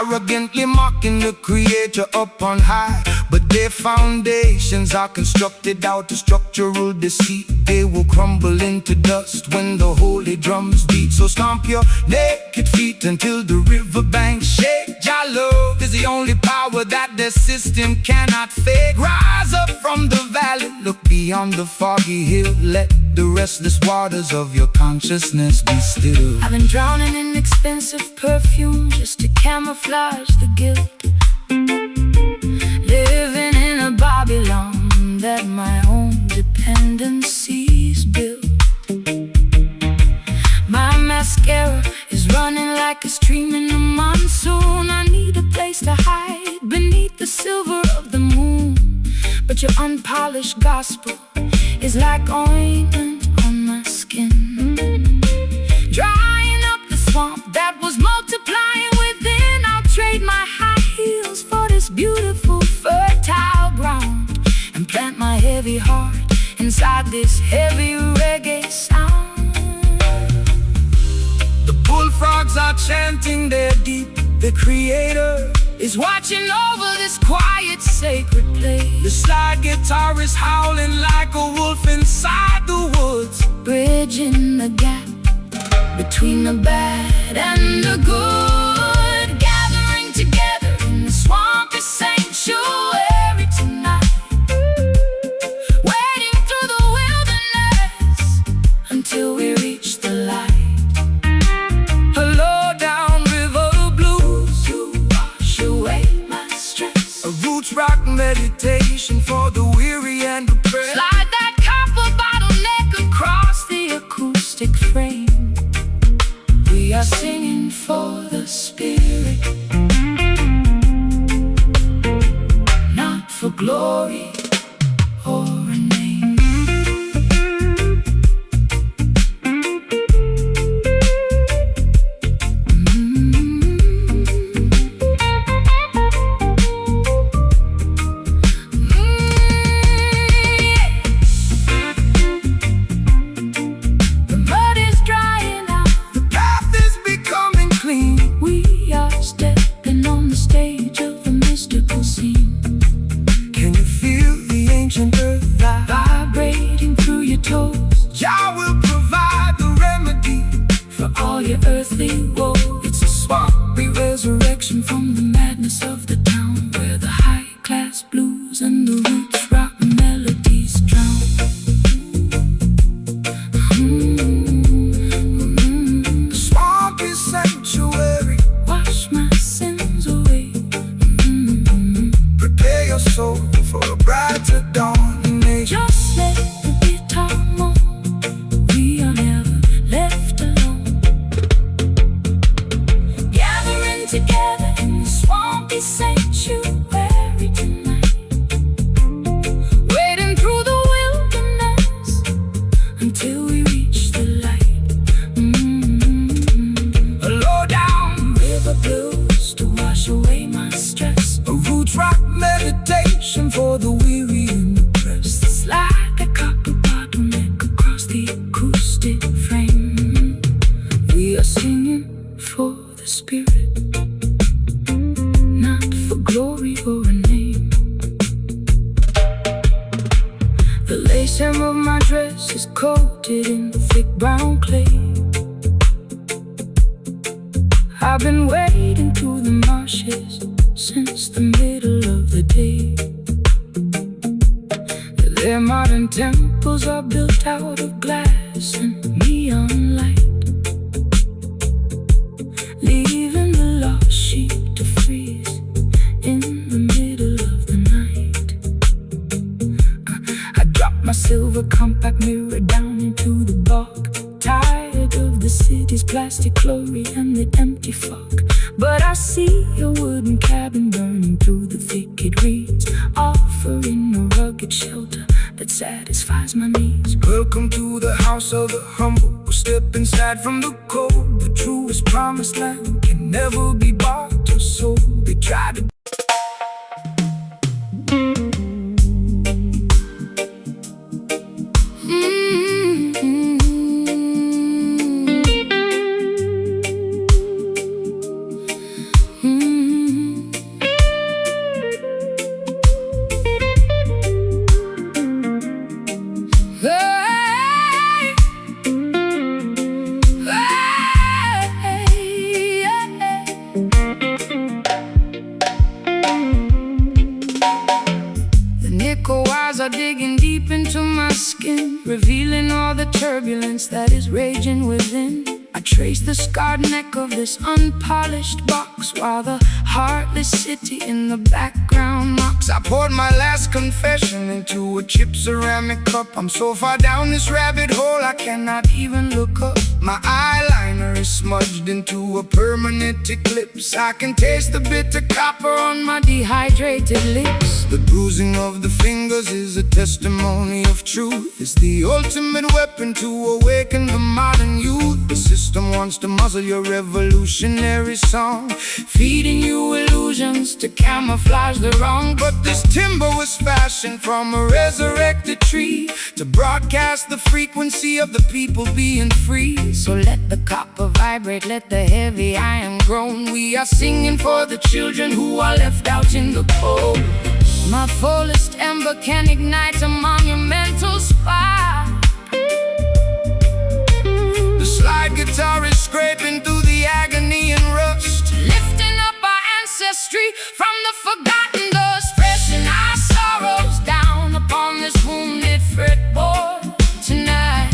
arrogantly mocking the creator up on high. But their foundations are constructed out of structural deceit. They will crumble into dust when the holy drums beat. So stomp your naked feet until the riverbanks shake. Jah love is the only power that their system cannot fake. Rise up from the valley, look beyond the foggy hill. Let the restless waters of your consciousness be still. I've been drowning in expensive perfume just to camouflage the guilt. Living in a Babylon that my own dependencies built. My mascara is running like a stream in the monsoon. I need a place to hide beneath the silver of the moon. But your unpolished gospel is like ointment on my skin, drying up the swamp that was multiplying within. I'll trade my high heels for this beautiful fertile ground and plant my heavy heart inside this heavy reggae sound. The bullfrogs are chanting their deep. The creator is watching over this quiet sacred place. The slide guitar is howling like a wolf inside the woods, bridging the gap between the bad and the good. Gathering together in the swampy sanctuary tonight, wading through the wilderness until we reach the light. A low down river blues to wash away my stress. A roots rock meditation for the weary and oppressed. Slide that copper bottleneck across the acoustic frame. We are singing for the spirit, not for glory or a name. Vibrating through your toes, Jah will provide the remedy for all your earthly woe. It's a swampy resurrection from the madness of the town, where the high-class blues and the roots rock melodies drown. The swampy sanctuary, wash my sins away. prepare your soul for a brighter dawn. hem of my dress is coated in thick brown clay. I've been wading through the marshes since the middle of the day. Their modern temples are built out of glass and neon light, leaving the lost sheep to freeze in the middle of the night. I dropped my silver compact mirror down into the bog, tired of the city's plastic glory and the empty fog. But I see a wooden cabin burning through the thicket reeds, offering a rugged shelter that satisfies my needs. Welcome to the house of the humble. We'll step inside from the cold. The truest promised land can never be bought or sold. They try to are digging deep into my skin, revealing all the turbulence that is raging within. I trace the scarred neck of this unpolished box, while the heartless city in the background mocks. I poured my last confession into a chipped ceramic cup. I'm so far down this rabbit hole I cannot even look up. My eyeliner is smudged into a permanent eclipse. I can taste the bitter copper on my dehydrated lips. The bruising of the fingers is a testimony of truth. It's the ultimate weapon to awaken the modern youth. The system wants to muzzle your revolutionary song, feeding you illusions to camouflage the wrong. But this timber was fashioned from a resurrected tree to broadcast the frequency of the people being free. So let the copper vibrate, let the heavy iron groan. We are singing for the children who are left out in the cold. My fullest ember can ignite a monumental spark. The slide guitar is scraping through the agony and rust, lifting up our ancestry from the forgotten dust, pressing our sorrows down upon this wounded fretboard tonight,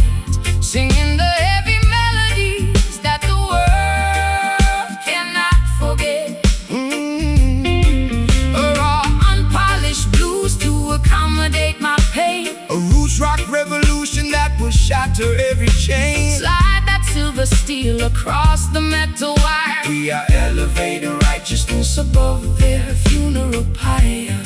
singing the heavy melodies that the world cannot forget. A raw, unpolished blues to accommodate my pain, a roots rock revolution that will shatter every chain. Slide that silver steel across the metal wire. We are elevating righteousness above their funeral pyre.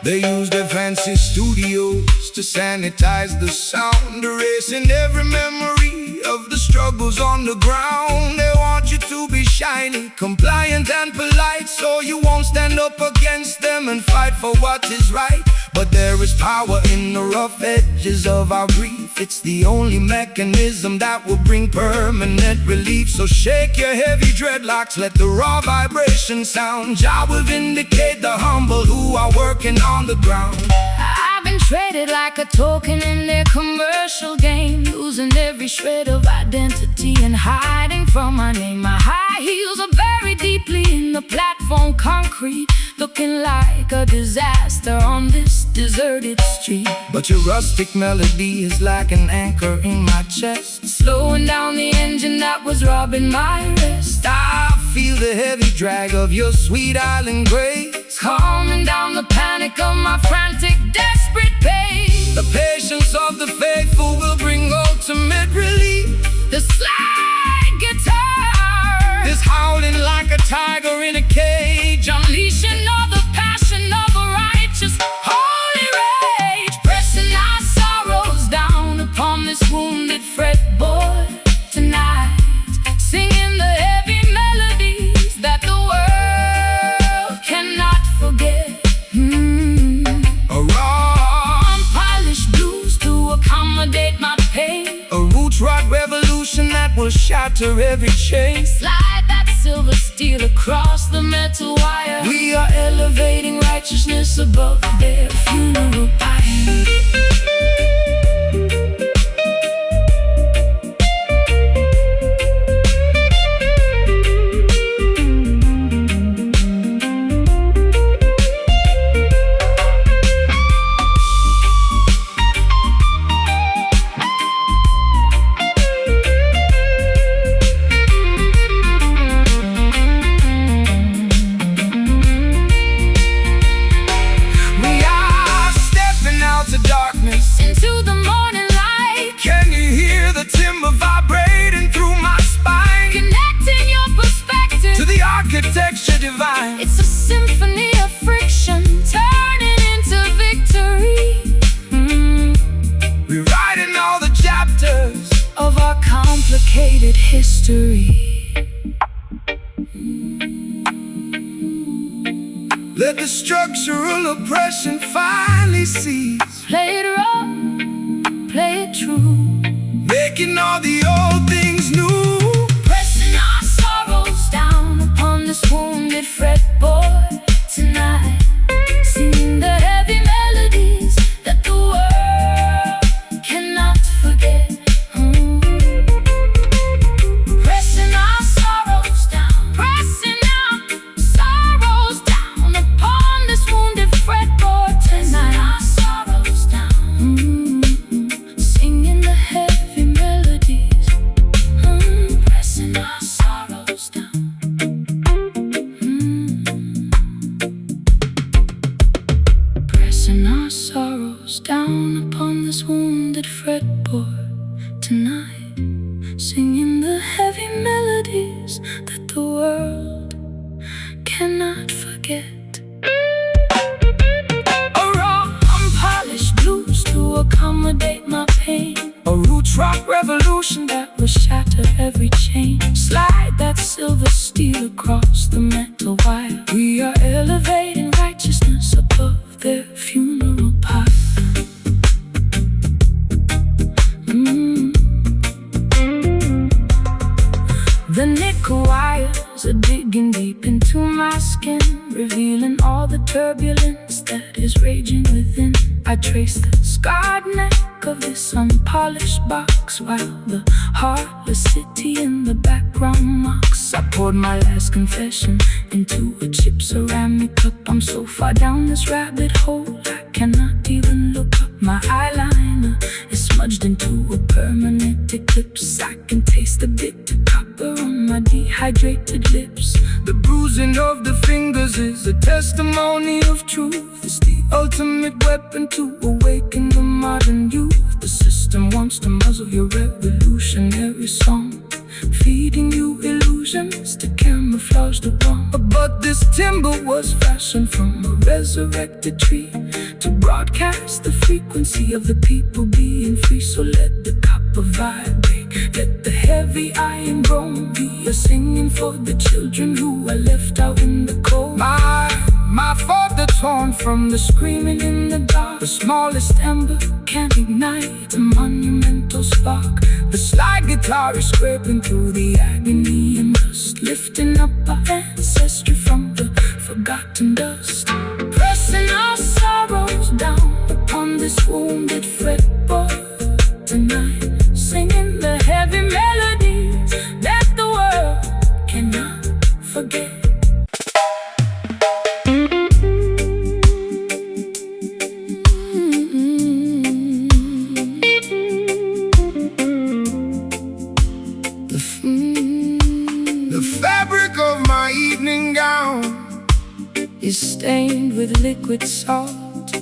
They use their fancy studios to sanitize the sound, erasing every memory of the struggles on the ground. They want you to be shiny, compliant and polite, so you won't stand up against them and fight for what is right. But there is power in the rough edges of our grief. It's the only mechanism that will bring permanent relief. So shake your heavy dreadlocks, let the raw vibration sound. Jah will vindicate the humble who are working on the ground. I've been traded like a token in their commercial game, losing every shred of identity and hiding from my name. My high heels are buried deeply in the platform concrete, looking like a disaster on this deserted street. But your rustic melody is like an anchor in my chest, slowing down the engine that was robbing my rest. I feel the heavy drag of your sweet island grace, calming down the panic of my frantic, desperate pace. The patience of the faithful will bring ultimate relief. The slide guitar is howling like a tiger in a cage, unleashing all the passion of a righteous, holy rage, pressing our sorrows down upon this wounded fretboard tonight, singing the heavy melodies that the world cannot forget. A raw, unpolished blues to accommodate my pain, a roots rock revolution that will shatter every chain. Slide that silver steel across the metal wire. We are elevating right righteousness above their funeral pyre. Into the morning light, can you hear the timber vibrating through my spine? Connecting your perspective to the architecture divine. It's a symphony of friction turning into victory. Rewriting all the chapters of our complicated history. Let the structural oppression finally cease. Play it raw, play it true, making all the old things new. Pressing our sorrows down upon this wounded fretboard tonight. Singing the heavy melodies that the world cannot forget. Pressing our sorrows down, pressing our sorrows down upon this wounded fretboard tonight. Down upon this wounded fretboard tonight, singing the heavy melodies that the world cannot forget. A raw, unpolished blues to accommodate my pain. A roots rock revolution that will shatter every chain. Slide that silver steel across the metal wire. We are elevating righteousness above their funeral pyre. The nickel wires are digging deep into my skin, revealing all the turbulence that is raging within. I trace the scarred neck of this unpolished box, while the heartless city in the background mocks. I poured my last confession into a chip ceramic cup. I'm so far down this rabbit hole, I cannot even look up. My eyeliner is smudged into a permanent eclipse. I can taste the bitter copper on my dehydrated lips. The bruising of the fingers is a testimony of truth. It's the ultimate weapon to awaken the modern youth. The system wants to muzzle your revolutionary song, feeding you illusions to camouflage the wrong. But this timber was fashioned from a resurrected tree to broadcast the frequency of the people being free. So let the copper vibrate, let the heavy iron bone be a singing for the children who are left out in the cold. My father torn from the screaming in the dark. The smallest ember can ignite a monumental spark. The slide guitar is scraping through the agony and rust, lifting up our ancestry from the forgotten dust. Pressing our sorrows down upon this wounded fretboard tonight, singing the heavy melodies that the world cannot forget. Evening gown is stained with liquid salt.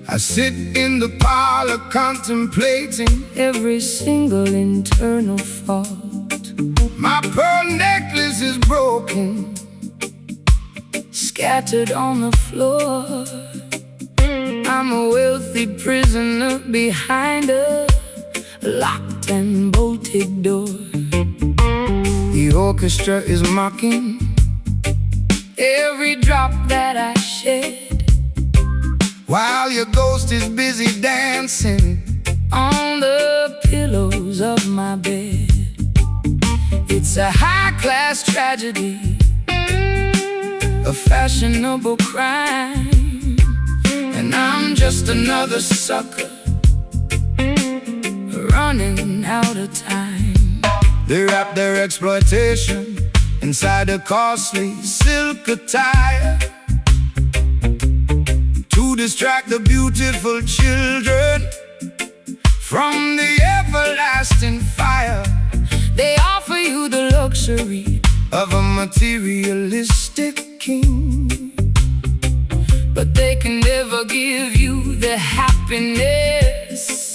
I sit in the parlor contemplating every single internal fault. My pearl necklace is broken, scattered on the floor. I'm a wealthy prisoner behind a locked and bolted door. The orchestra is mocking every drop that I shed, while your ghost is busy dancing on the pillows of my bed. It's a high-class tragedy, a fashionable crime, and I'm just another sucker running out of time. They wrap their exploitation inside a costly silk attire to distract the beautiful children from the everlasting fire. They offer you the luxury of a materialistic king, but they can never give you the happiness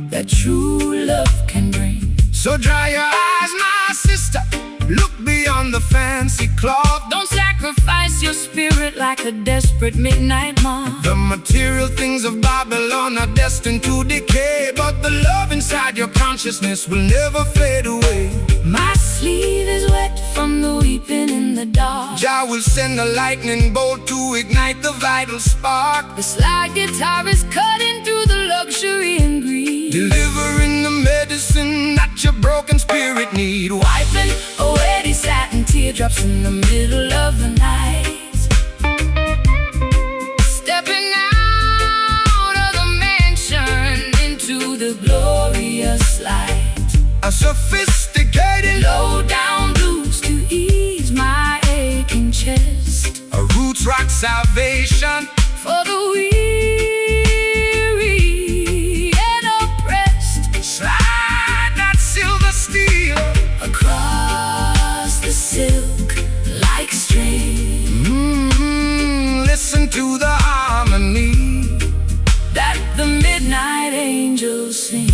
that true love can bring. So dry your eyes, my sister, look beyond the fancy cloth. Don't sacrifice your spirit like a desperate midnight moth. The material things of Babylon are destined to decay, but the love inside your consciousness will never fade away. My sleeve is wet from the weeping in the dark. Jah will send a lightning bolt to ignite the vital spark. The slide guitar is cutting through the luxury and greed, delivering the medicine that your broken spirit need. Wiping away these satin teardrops in the middle of the night. Stepping out of the mansion into the glorious light. A sophisticated low-down blues to ease my aching chest. A roots rock salvation for the weary and oppressed. Slide that silver steel across the silk like string. Listen to the harmony that the midnight angels sing.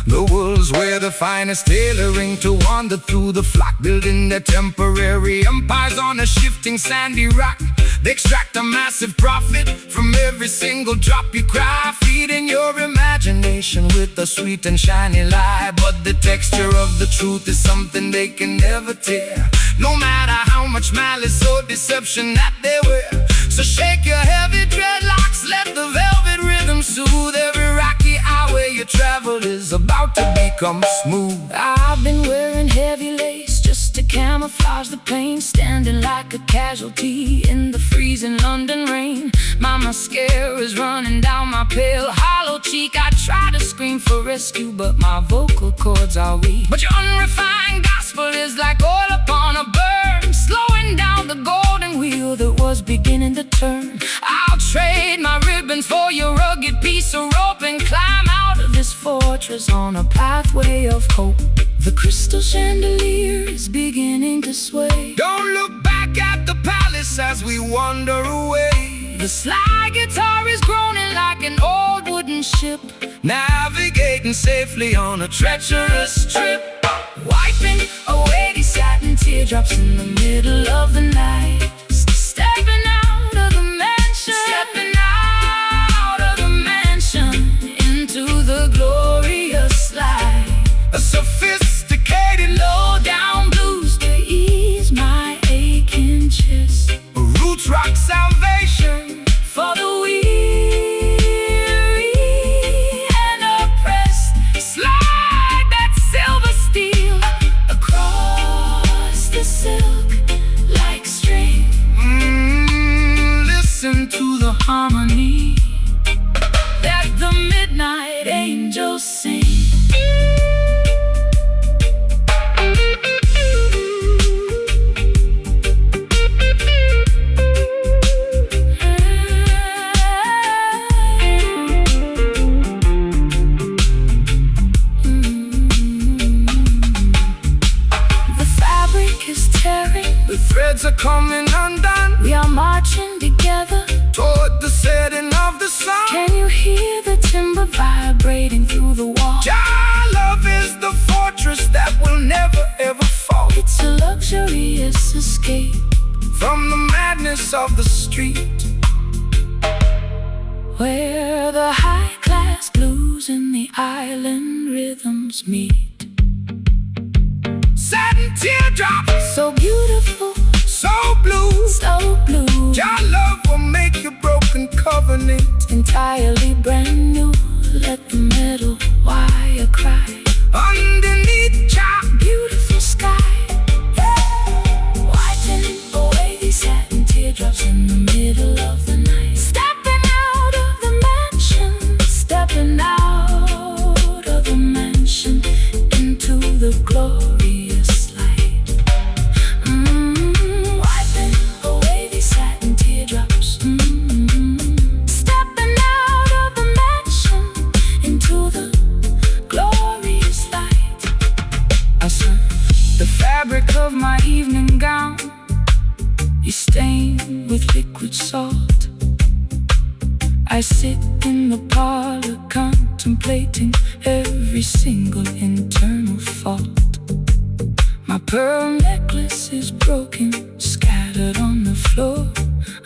The wolves wear the finest tailoring to wander through the flock, building their temporary empires on a shifting sandy rock. They extract a massive profit from every single drop you cry, feeding your imagination with a sweet and shiny lie. But the texture of the truth is something they can never tear, no matter how much malice or deception that they wear. So shake your heavy dreadlocks, let the velvet rhythm soothe. Every rocky highway you travel is about to become smooth. I've been wearing heavy lace just to camouflage the pain, standing like a casualty in the freezing London rain. My mascara is running down my pale hollow cheek. I try to scream for rescue, but my vocal cords are weak. But your unrefined gospel is like oil upon a burn, slowing down the golden wheel that was beginning to turn. I'll trade my ribbons for your rugged piece of rope and climb out of this fortress on a pathway of hope. The crystal chandelier is beginning to sway. Don't look back at the palace as we wander away. The slide guitar is groaning like an old wooden ship, navigating safely on a treacherous trip. Wiping away these satin teardrops in the middle of the night. Stepping out of the mansion, stepping out of the mansion into the glorious light. A sophisticated low-down blues to ease my aching chest. A roots rock salvation for the weary and oppressed. Slide that silver steel across the silk like string. Listen to the harmony that the midnight angels sing. The threads are coming undone. We are marching together toward the setting of the sun. Can you hear the timber vibrating through the wall? Jah love is the fortress that will never ever fall. It's a luxurious escape from the madness of the street, where the high-class blues and the island rhythms meet. Satin teardrops, so beautiful, so blue, so blue. Jah love will make your broken covenant entirely brand new. Let the metal wire cry underneath Jah beautiful sky. White and with liquid salt. I sit in the parlor contemplating every single internal fault. My pearl necklace is broken, scattered on the floor.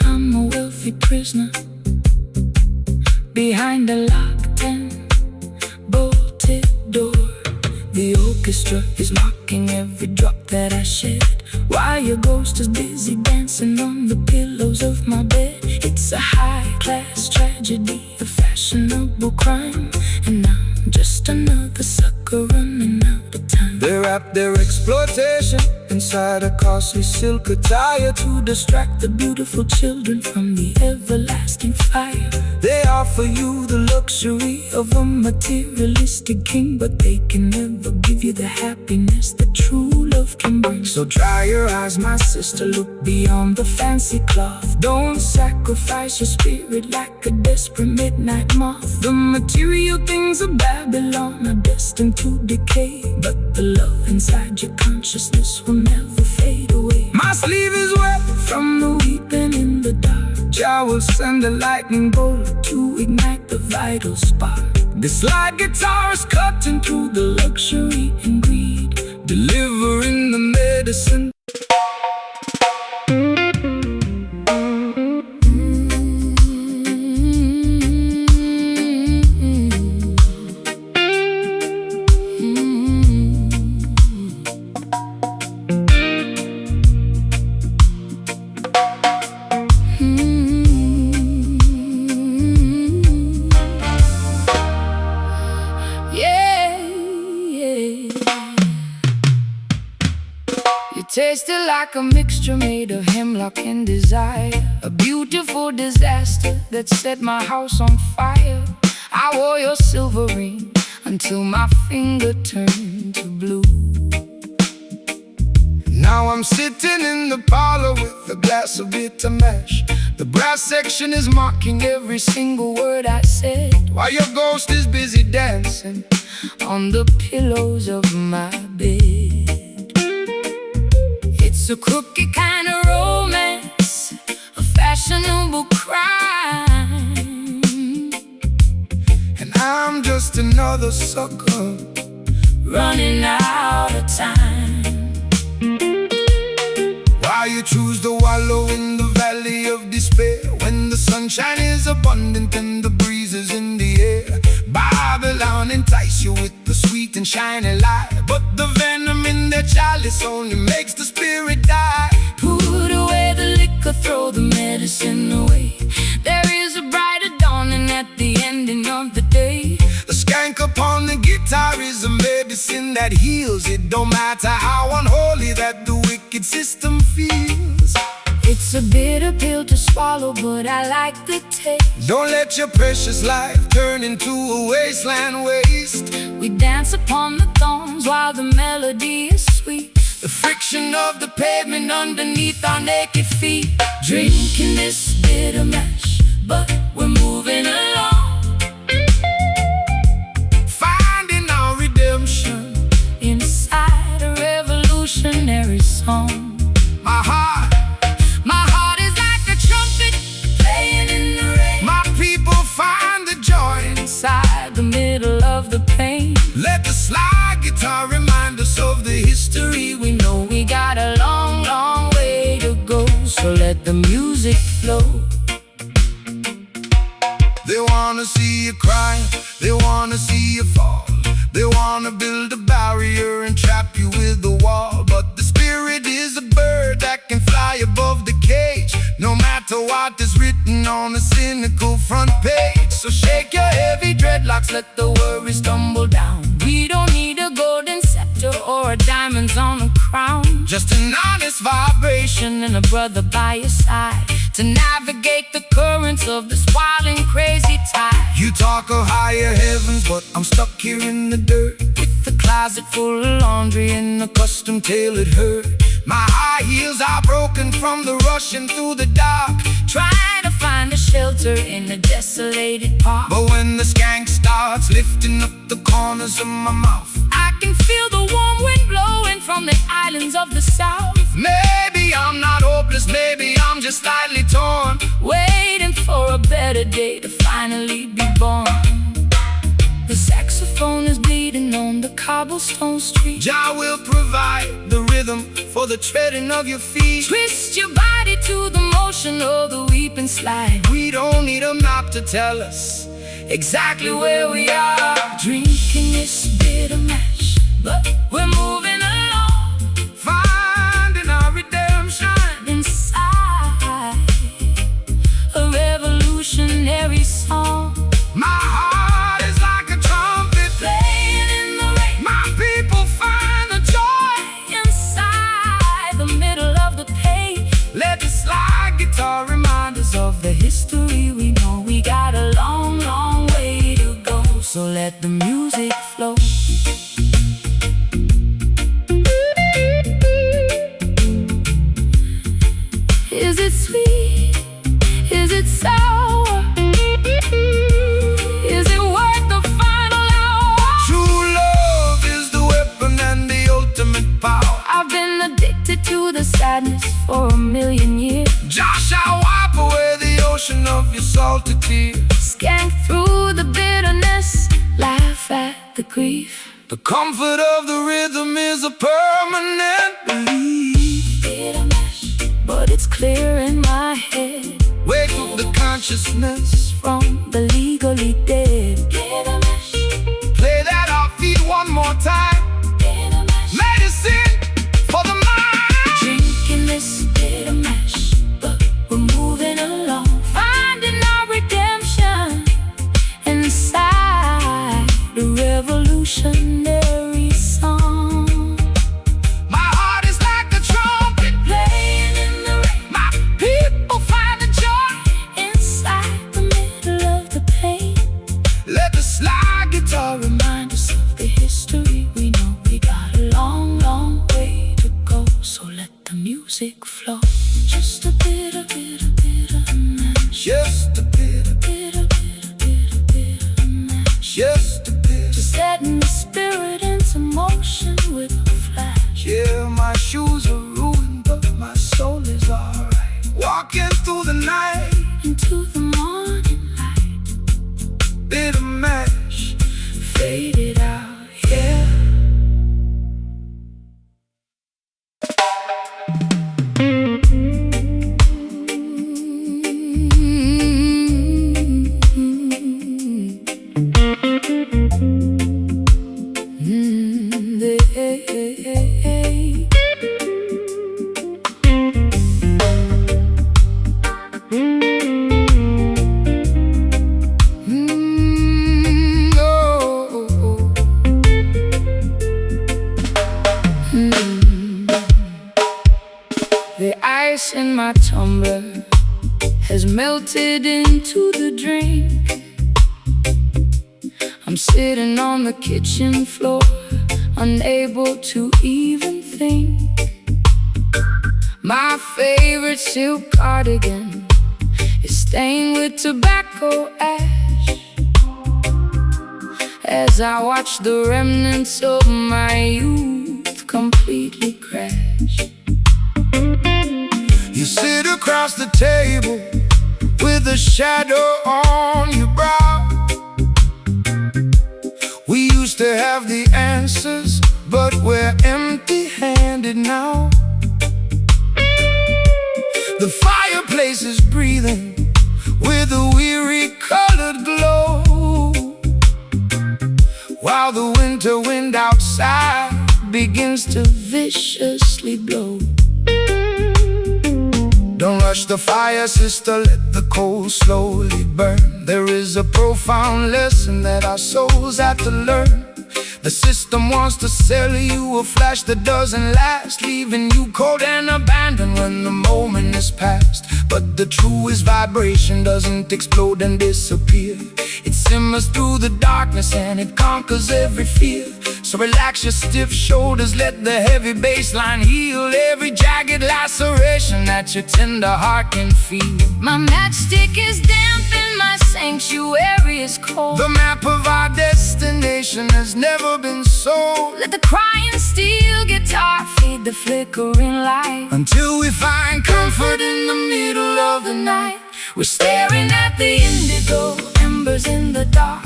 I'm a wealthy prisoner behind a locked and bolted door. The orchestra is mocking every drop that I shed, while your ghost is busy dancing on the pillows of my bed. It's a high-class tragedy, a fashionable crime, and I'm just another sucker running out of time. They wrap their exploitation inside a costly silk attire to distract the beautiful children from the everlasting fire. They offer you the luxury of a materialistic king, but they can never give you the happiness that true love can bring. So dry your eyes, my sister, Look beyond the fancy cloth. Don't sacrifice your spirit like a desperate midnight moth. The material things of Babylon are destined to decay, but the love inside your consciousness will never fade away. My sleeve is wet from the weeping in the dark. Jah will send a lightning bolt to ignite the vital spark. This slide guitar is cutting through the luxury and greed, delivering the medicine. Tasted like a mixture made of hemlock and desire, a beautiful disaster that set my house on fire. I wore your silver ring until my finger turned to blue. Now I'm sitting in the parlor with a glass of bitter mash. The brass section is mocking every single word I said, while your ghost is busy dancing on the pillows of my bed. It's a crooked kind of romance, a fashionable crime, and I'm just another sucker running out of time. Why you choose to wallow in the valley of despair, when the sunshine is abundant and the breeze is in the air? Babylon entice you with the sweet and shiny light, but the venom in their chalice only makes the spirit die. Put away the liquor, throw the medicine away. There is a brighter dawning at the ending of the day. The skank upon the guitar is a medicine that heals. It don't matter how unholy that the wicked system feels. It's a bitter pill to swallow, but I like the taste. Don't let your precious life turn into a wasteland waste. We dance upon the thorns while the melody is sweet, the friction of the pavement underneath our naked feet. Drinking this bitter mash, but we're moving along, finding our redemption inside a revolutionary song. My heart is like a trumpet playing in the rain. My people find the joy inside the middle of the pain. Let the slide guitar remind us of the history we know. We got a long, long way to go, so let the music flow. They wanna see you cry, they wanna see you fall. They wanna build a barrier and trap you with the wall. But the spirit is a bird that can fly above the cage, no matter what is written on the cynical front page. So shake your heavy dreadlocks, let the worries tumble down. We don't need a golden scepter or a diamonds on a crown, just an honest vibration and a brother by your side to navigate the currents of this wild and crazy tide. You talk of higher heavens, but I'm stuck here in the dirt, with the closet full of laundry and a custom tailored hurt. My high heels are broken from the rushing through the dark, trying to find a shelter in a desolated park. But when the skank starts lifting up the corners of my mouth, I can feel the warm wind blowing from the islands of the south. Maybe I'm not hopeless, maybe I'm just slightly torn, waiting for a better day to finally be born. The saxophone is bleeding on the cobblestone street. Jah will provide the rhythm for the treading of your feet. Twist your body to the motion of the weeping slide. We don't need a map to tell us exactly where we are. Drinking this bitter mash, but we're moving along, finding our redemption inside a revolutionary song. My heart is like a trumpet playing in the rain. My people find the joy inside the middle of the pain. Let the slide guitar remind us of the history we know. We got a long, long way to go, so let the music flow. Is it sweet? Is it sour? Is it worth the final hour? True love is the weapon and the ultimate power. I've been addicted to the sadness for a million years. Jah shall wipe away the ocean of your salty tears. Scan through the bitterness, laugh at the grief. The comfort of the rhythm is a permanent belief. Bitter mash, but it's clear in my head. Wake up the consciousness from the legally dead. Bitter mash, play that offbeat one more time. Bitter mash, medicine for the mind. Drinking this bitter mash, but we're moving along, finding our redemption inside the revolutionary song. My heart is like a trumpet playing in the rain. My people find the joy inside the middle of the pain. Let the slide guitar remind us of the history we know. We got a long, long way to go, so let the music flow. Just a bitter, bitter, bitter mash. Just a bitter, bitter, bitter, bitter, bitter mash. Just a bitter. Just setting the spirit into motion with a flash. Yeah, my shoes are ruined, but my soul is alright. Walking through the night into the morning light. Bitter mash, faded out, yeah. The ice in my tumbler has melted into the drink. I'm sitting on the kitchen floor, unable to even think. My favorite silk cardigan is stained with tobacco ash, as I watch the remnants of my youth completely crash. You sit across the table with a shadow on your brow. We used to have the answers, but we're empty-handed now. The fireplace is breathing with a weary colored glow, while the winter wind outside begins to viciously blow. Don't rush the fire, sister, let the coal slowly burn. There is a profound lesson that our souls have to learn. The system wants to sell you a flash that doesn't last, leaving you cold and abandoned when the moment is past. But the truest vibration doesn't explode and disappear. It simmers through the darkness and it conquers every fear. So relax your stiff shoulders, let the heavy bass line heal every jagged laceration that your tender heart can feel. My matchstick is damp and my sanctuary is cold. The map of our destination has never been sold. Let the crying steel guitar feed the flickering light, Until we find comfort in the middle of the night. we're staring at the indigo embers in the dark,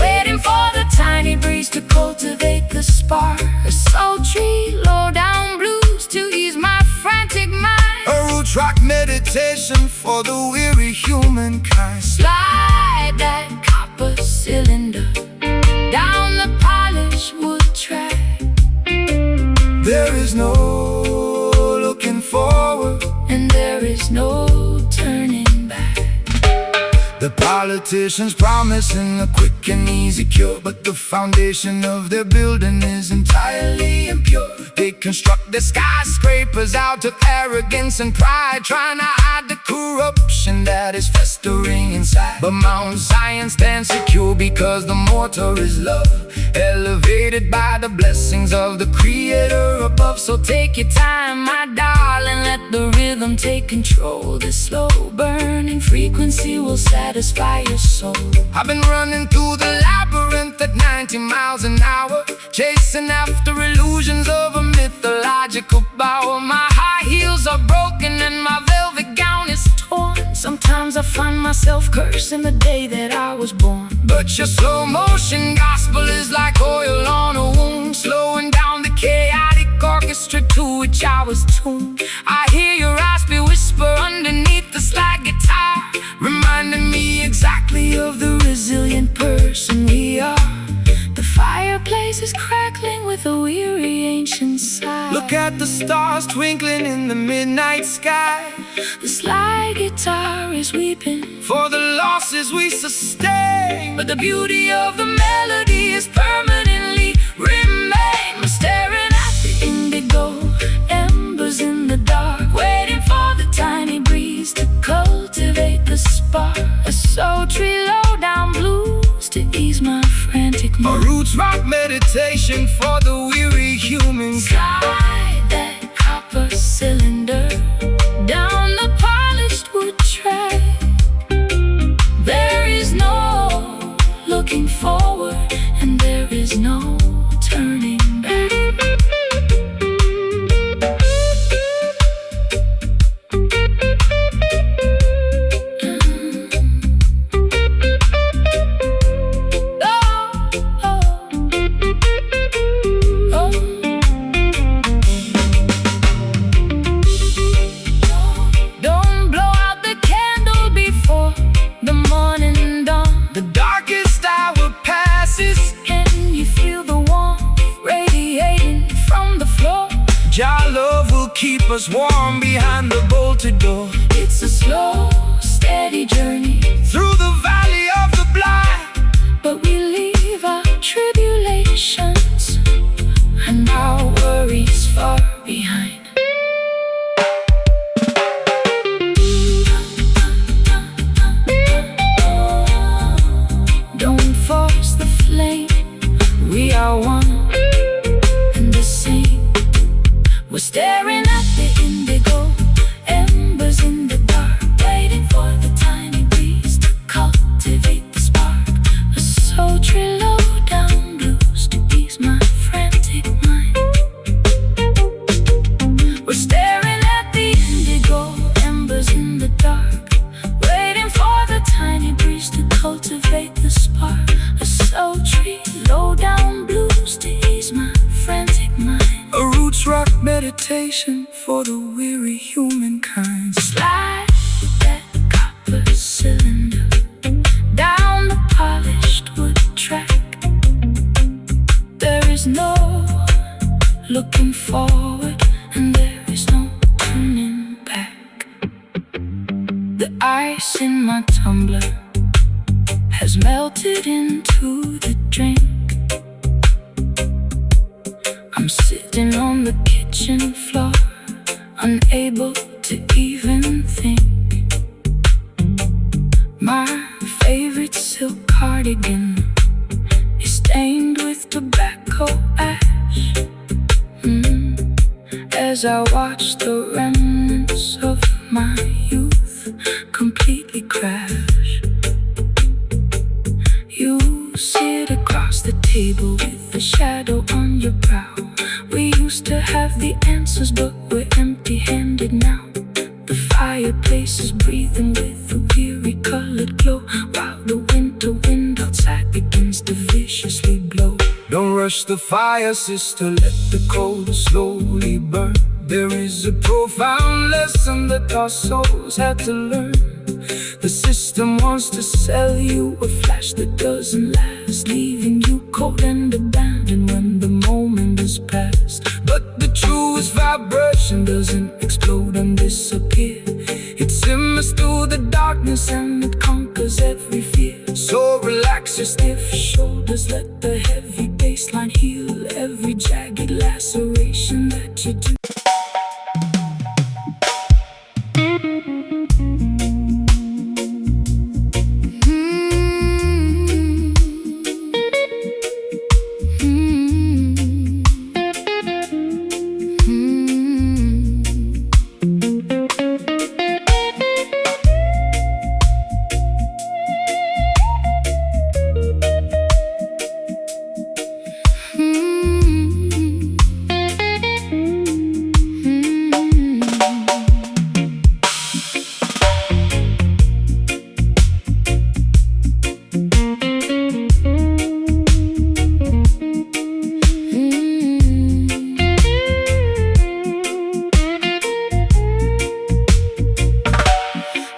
waiting for the tiny breeze to cultivate the spark. A sultry, low-down blues to ease my frantic mind. A root rock meditation for the weary humankind. Slide that copper cylinder down the polished wood track. There is no looking forward, And there is no turning back. The politicians promising a quick and easy cure, but the foundation of their building is entirely impure. They construct their skyscrapers out of arrogance and pride, trying to hide the corruption that is festering inside. But Mount Zion stands secure because the mortar is love, elevated by the blessings of the Creator above. So take your time, my darling, let the rhythm take control. This slow burning frequency will satisfy your soul. I've been running through the labyrinth at 90 miles an hour, chasing after illusions of a mythological power. My high heels are broken and my velvet gown is torn. Sometimes I find myself cursing the day that I was born. But your slow motion gospel is like oil on a wound, slowing down the chaotic orchestra to which I was tuned. I hear your raspy whisper underneath the slide guitar, reminding me exactly of the resilient person we are. The fireplace is crackling with a weary ancient sigh. Look at the stars twinkling in the midnight sky. The slide guitar is weeping For the losses we sustain, but the beauty of the melody is permanently remain. We're staring at the indigo embers in the dark, waiting for the tiny breeze to cultivate the spark. A sultry low-down blues to ease my frantic a mind. roots rock meditation for the weary human. Slide that copper cylinder down the polished wood track. There is no looking forward, and there is no turning back. Don't blow out the candle before the morning dawn. The darkest hour passes, Can you feel the warmth radiating from the floor? Jah love will keep us warm behind the bolted door. It's a slow, steady journey, Through the valley of the blind, but we leave our tribulations and our worries far behind. Don't force the flame, we are one and the same. We're staring at the indigo embers in the dark, waiting for the tiny breeze to cultivate the spark. A sultry low-down blues to ease my frantic mind. We're staring at the indigo embers in the dark, waiting for the tiny breeze to cultivate the spark. A sultry low-down blues to ease my frantic mind. a roots rock meditation for the weary humankind. Slide that copper cylinder down the polished wood track. There is no looking forward, and there is no turning back. The ice in my tumbler has melted into the drink. I'm sitting on the kitchen floor, unable to even think. My favorite silk cardigan is stained with tobacco ash. As I watch the remnants of my youth completely crash. them with a weary colored glow, while the winter wind outside begins to viciously blow. Don't rush the fire, sister, let the coal slowly burn. There is a profound lesson that our souls had to learn. The system wants to sell you a flash that doesn't last, leaving you cold and abandoned when the moment is past. But the truest vibration doesn't explode and disappear. It simmers through the darkness and it conquers every fear. So relax your stiff shoulders, let the heavy bassline heal every jagged laceration that you do.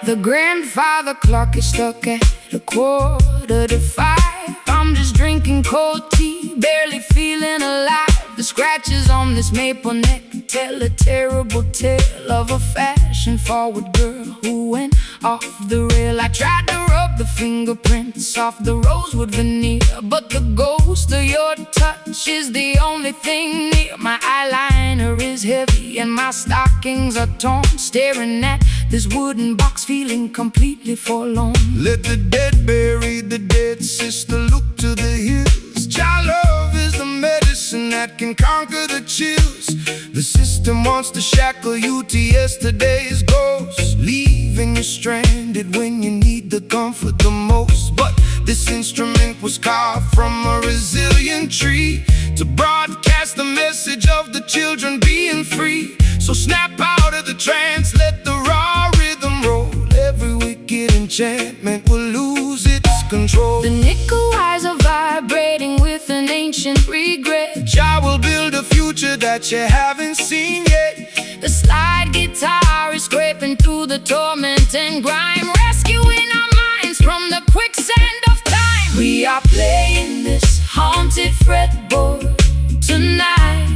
The grandfather clock is stuck at 4:45. I'm just drinking cold tea, barely feeling alive. The scratches on this maple neck tell a terrible tale of a fashion-forward girl who went off the rail. I tried to rub the fingerprints off the rosewood veneer, but the ghost of your touch is the only thing near. My eyeliner is heavy and my stockings are torn, staring at this wooden box, feeling completely forlorn. Let the dead bury the dead, sister, look to the hills. Child love is the medicine that can conquer the chills. The system wants to shackle you to yesterday's ghosts, leaving you stranded when you need the comfort the most. But this instrument was carved from a resilient tree to broadcast the message of the children being free. So snap out of the trance, let the raw rhythm roll. Every wicked enchantment will lose its control. The nickel wires are vibrating with an ancient regret. Jah will build a future that you haven't seen yet. The slide guitar is scraping through the torment and grime, rescuing our minds from the quicksand of time. We are playing this haunted fretboard tonight,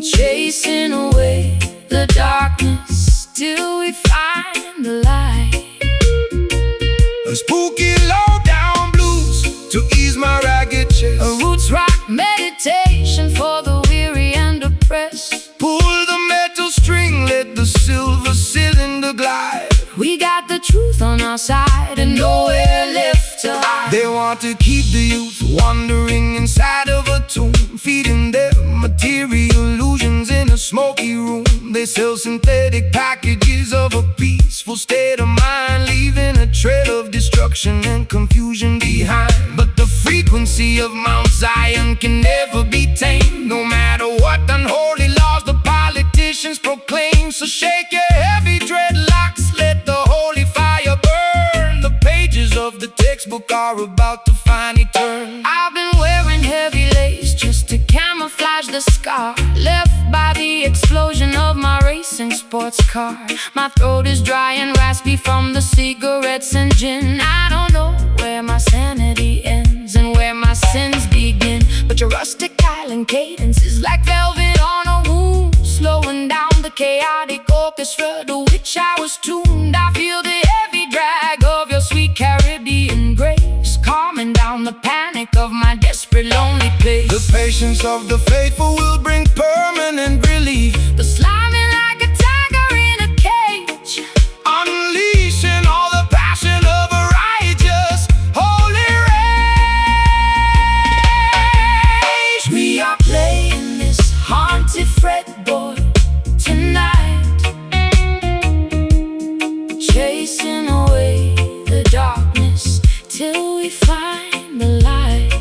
chasing away the darkness till we find the light. A spooky low-down blues to ease my ragged chest. A roots rock meditation for the weary and oppressed. Pull the metal string, let the silver cylinder glide. We got the truth on our side and nowhere left to hide. They want to keep the youth wandering inside of a tomb, feeding them material illusions in a smoky room. They sell synthetic packages of a peaceful state of mind, leaving a trail of destruction and confusion behind. But the frequency of Mount Zion can never be tamed, no matter what unholy laws the politicians proclaim. So shake your heavy dreadlocks, let the holy fire burn. The pages of the textbook are about to finally turn. I've been wearing heavy lace just to camouflage the scar left by the explosion of my racing sports car. My throat is dry and raspy from the cigarettes and gin. I don't know where my sanity ends and where my sins begin, but your rustic island cadence is like velvet on a wound, slowing down the chaotic orchestra to which I was tuned. I feel the heavy drag of your sweet Caribbean grace, calming down the panic of my desperate lonely place. The patience of the faithful will bring permanent relief. The sliming like a tiger in a cage, Unleashing all the passion of a righteous, holy rage. we are playing this haunted fretboard tonight, chasing away the darkness till we find the light.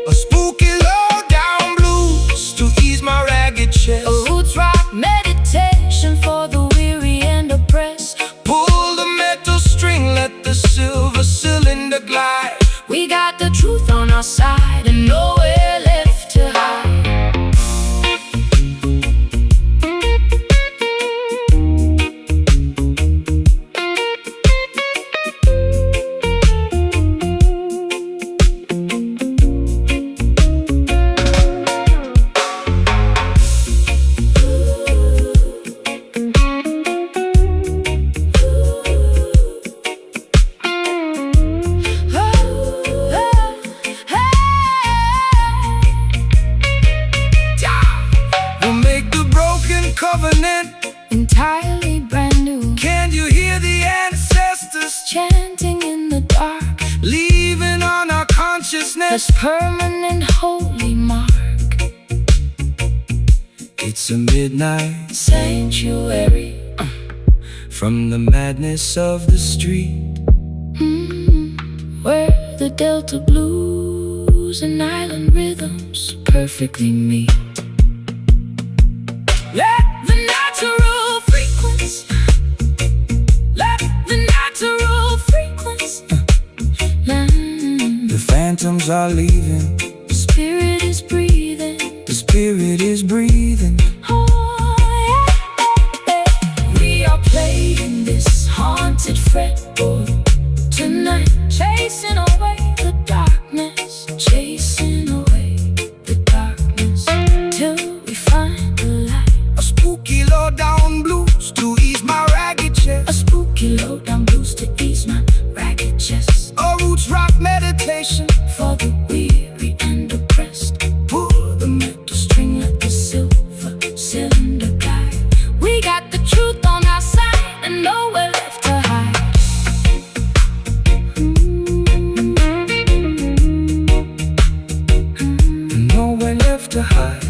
A spooky low-down blues consciousness, this permanent holy mark. it's a midnight Sanctuary from the madness of the street, where the Delta blues and island rhythms perfectly meet. Let the natural frequency, let the natural frequency. The phantoms are leaving, The spirit is breathing. the spirit is breathing. Oh, yeah. We are playing this haunted fretboard tonight, chasing away the darkness, chasing away the darkness, till we find the light. A spooky low-down blues to ease my ragged A chest, spooky low-down blues to ease my ragged chest, a roots rock meditation. for the weary and oppressed. Pull the metal string, let the silver cylinder guide. We got the truth on our side and nowhere left to hide. Nowhere left to hide.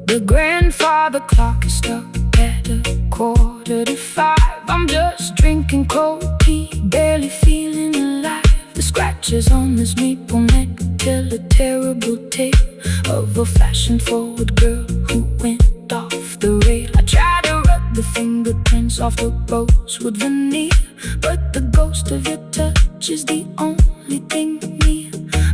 The grandfather clock is stuck at 4:45. I'm just drinking cold tea, barely feeling alive. The scratches on this maple neck tell a terrible tale of a fashion-forward girl who went off the rail. I try to rub the fingerprints off the rosewood veneer, but the ghost of your touch is the only thing near.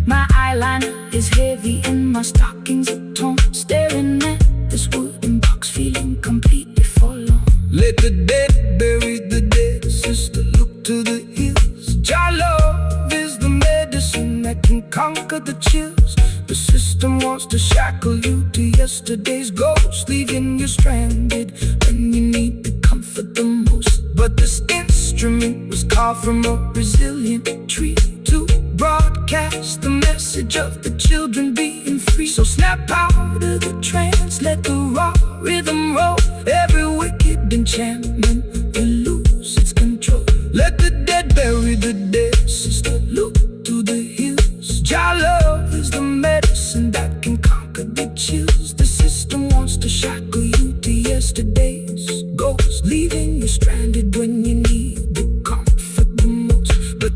My eyeliner is heavy and my stockings are torn, staring at this wooden box, feeling completely forlorn. Let the dead bury the dead, sister, look to the hills. Your love is the medicine that can conquer the chills. The system wants to shackle you to yesterday's ghost, leaving you stranded when you need the comfort the most. But this instrument was carved from a resilient tree to broadcast the message of the children being free. So snap out of the trance, let the raw rhythm roll. Every wicked enchantment will lose its control. Let the dead bury the dead, sister, look to the hills. Your love is the medicine that can conquer the chills. The system wants to shackle you to yesterday's ghosts, leave